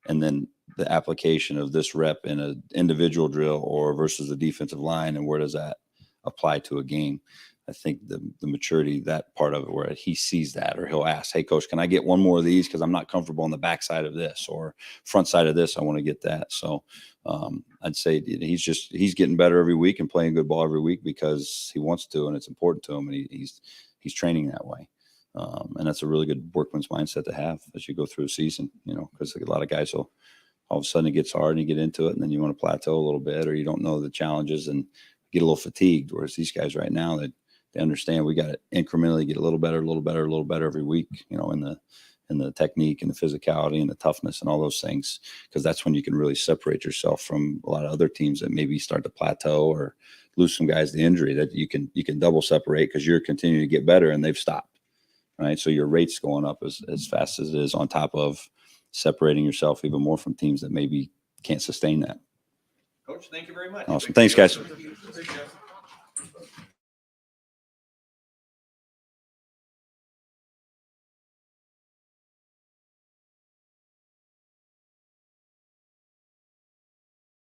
And then the application of this rep in an individual drill or versus the defensive line and where does that apply to a game? I think the maturity, that part of it where he sees that or he'll ask, hey, coach, can I get one more of these? Because I'm not comfortable on the back side of this or front side of this. I want to get that. So I'd say he's getting better every week and playing good ball every week because he wants to and it's important to him and he's training that way. And that's a really good workman's mindset to have as you go through a season, because a lot of guys will all of a sudden it gets hard and you get into it and then you want to plateau a little bit or you don't know the challenges and get a little fatigued. Whereas these guys right now, they understand we got to incrementally get a little better every week, in the technique and the physicality and the toughness and all those things, because that's when you can really separate yourself from a lot of other teams that maybe start to plateau or lose some guys to injury that you can double separate because you're continuing to get better and they've stopped, right? So your rate's going up as fast as it is on top of separating yourself even more from teams that maybe can't sustain that. Coach, thank you very much. Awesome. Thanks, guys. Appreciate it.